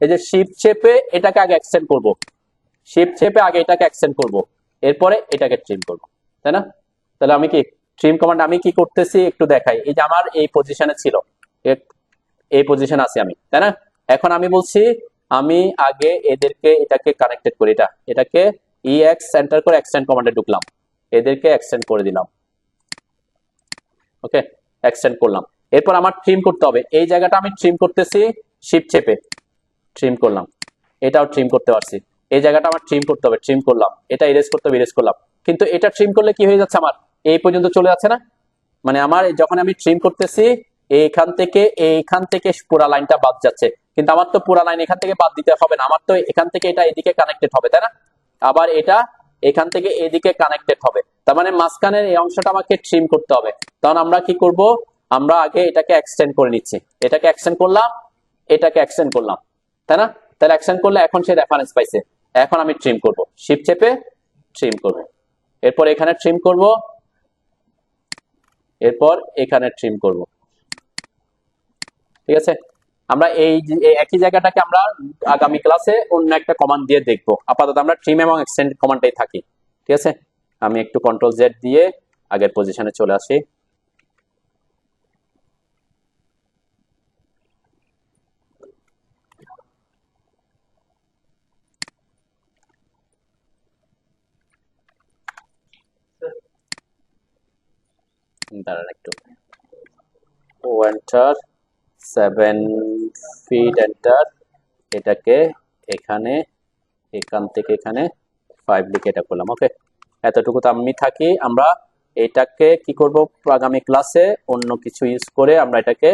এই যে শিপ শেপে এটাকে আগে এক্সটেন্ড করব, শিপ শেপে আগে এটাকে এক্সটেন্ড করব, এরপরে এটাকে ট্রিম করব, তাই না। তাহলে আমি কি ট্রিম কমান্ড আমি কি করতেছি একটু দেখাই। এই যে আমার এই পজিশনে ছিল, এই পজিশনে আছি আমি, তাই না। এখন আমি বলছি আমি আগে এটাকে কানেক্টেড করি, এটাকে ইএক্স এন্টার করে এক্সটেন্ড কমান্ডে ঢুকলাম, এদেরকে এক্সটেন্ড করে দিলাম। ওকে, এক্সটেন্ড করলাম। এরপর আমার ট্রিম করতে হবে, এই জায়গাটা আমি ট্রিম করতেছি, শিফট চেপে ট্রিম করলাম, এটাও ট্রিম করতে পারছি। এই জায়গাটা আমার ট্রিম করতে হবে, ট্রিম করলাম। এটা ইরেজ করতে হবে, ইরেজ করলাম। কিন্তু এটা ট্রিম করলে কি হয়ে যাচ্ছে, আমার এই পর্যন্ত চলে যাচ্ছে না। মানে আমার যখন আমি ট্রিম করতেছি এইখান থেকে পুরা লাইনটা বাদ যাচ্ছে, কিন্তু আমার তো পুরা লাইন এখান থেকে বাদ দিতে হবে না, আমার তো এখান থেকে এটা এদিকে কানেক্টেড হবে, তাই না। আবার এটা এখান থেকে এদিকে কানেক্টেড হবে, তার মানে মাঝখানের এই অংশটা আমাকে ট্রিম করতে হবে। তখন আমরা কি করব, আমরা আগে এটাকে এক্সটেন্ড করে নিচ্ছি, এটাকে এক্সটেন্ড করলাম, এটাকে এক্সটেন্ড করলাম, তাই না। তাহলে এক্সটেন্ড করলে এখন সে রেফারেন্স পাইছে। এখন আমি ট্রিম করব, শিফট চেপে ট্রিম করব, এরপর এখানে ট্রিম করব, এরপর এখানে ট্রিম করব। ঠিক আছে, আমরা এই একই জায়গাটাকে আমরা আগামী ক্লাসে অন্য একটা কমান্ড দিয়ে দেখবো। আপাতত আমরা ট্রিম এবং এক্সটেন্ড কমান্ডটাই থাকি। ঠিক আছে, আমি একটু কন্ট্রোল জেড দিয়ে আগের পজিশনে চলে আসি। দাঁড়ান একটু, ও এন্টার 7 ফিট এন্টার, এটাকে এখানে এখান থেকে এখানে 5 লিখে এটা করলাম। ওকে, এতটুকু তো আমি থাকি। আমরা এটাকে কি করব, আগামী ক্লাসে অন্য কিছু ইউজ করে আমরা এটাকে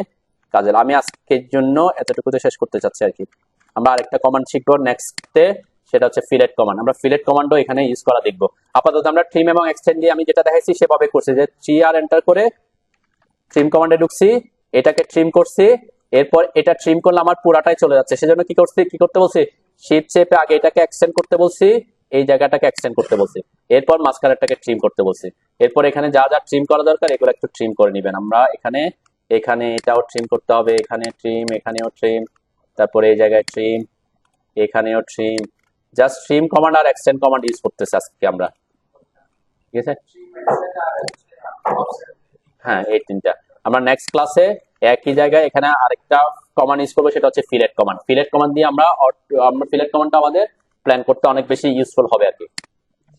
কাজে, আমি আজকের জন্য এতটুকুতে শেষ করতে চাচ্ছি আর কি। আমরা আরেকটা কমান্ড শিখবো নেক্সটে, সেটা হচ্ছে ফিলেট কমান্ড। আমরা ফিলেট কমান্ডও এখানে ইউজ করা দেখবো। আপাতত আমরা ট্রিম এবং এক্সটেন্ড দিয়ে আমি যেটা দেখাইছি সেভাবে করছি, যে 3 এন্টার করে ট্রিম কমান্ডে ঢুকছি, এটাকে ট্রিম করছি, এরপর এটা ট্রিম করলে আমার পুরাটাই চলে যাচ্ছে। সেজন্য কি করতে বলছি, শিফট চেপে আগে এটাকে এক্সটেন্ড করতে বলছি, এই জায়গাটাকে এক্সটেন্ড করতে বলছি, এরপর মাঝখানেরটাকে ট্রিম করতে বলছি। এরপর এখানে যা যা ট্রিম করা দরকার এগুলো একটু ট্রিম করে নেবেন। আমরা এখানে এটাও ট্রিম করতে হবে, এখানে ট্রিম, এখানেও ট্রিম, তারপরে এই জায়গায় ট্রিম, এখানেও ট্রিম। জাস্ট ট্রিম কমান্ড আর এক্সটেন্ড কমান্ড ইউজ করতেছি আজকে আমরা। ঠিক আছে, হ্যাঁ এই তিনটা। আমরা নেক্সট ক্লাসে একই জায়গায় এখানে আরেকটা কমান্ড ইউজ করবো, সেটা হচ্ছে ফিলেট কমান্ড। ফিলেট কমান্ড দিয়ে আমরা ফিলেট কমান্ডটা আমাদের প্ল্যান করতে অনেক বেশি ইউজফুল হবে আর কি।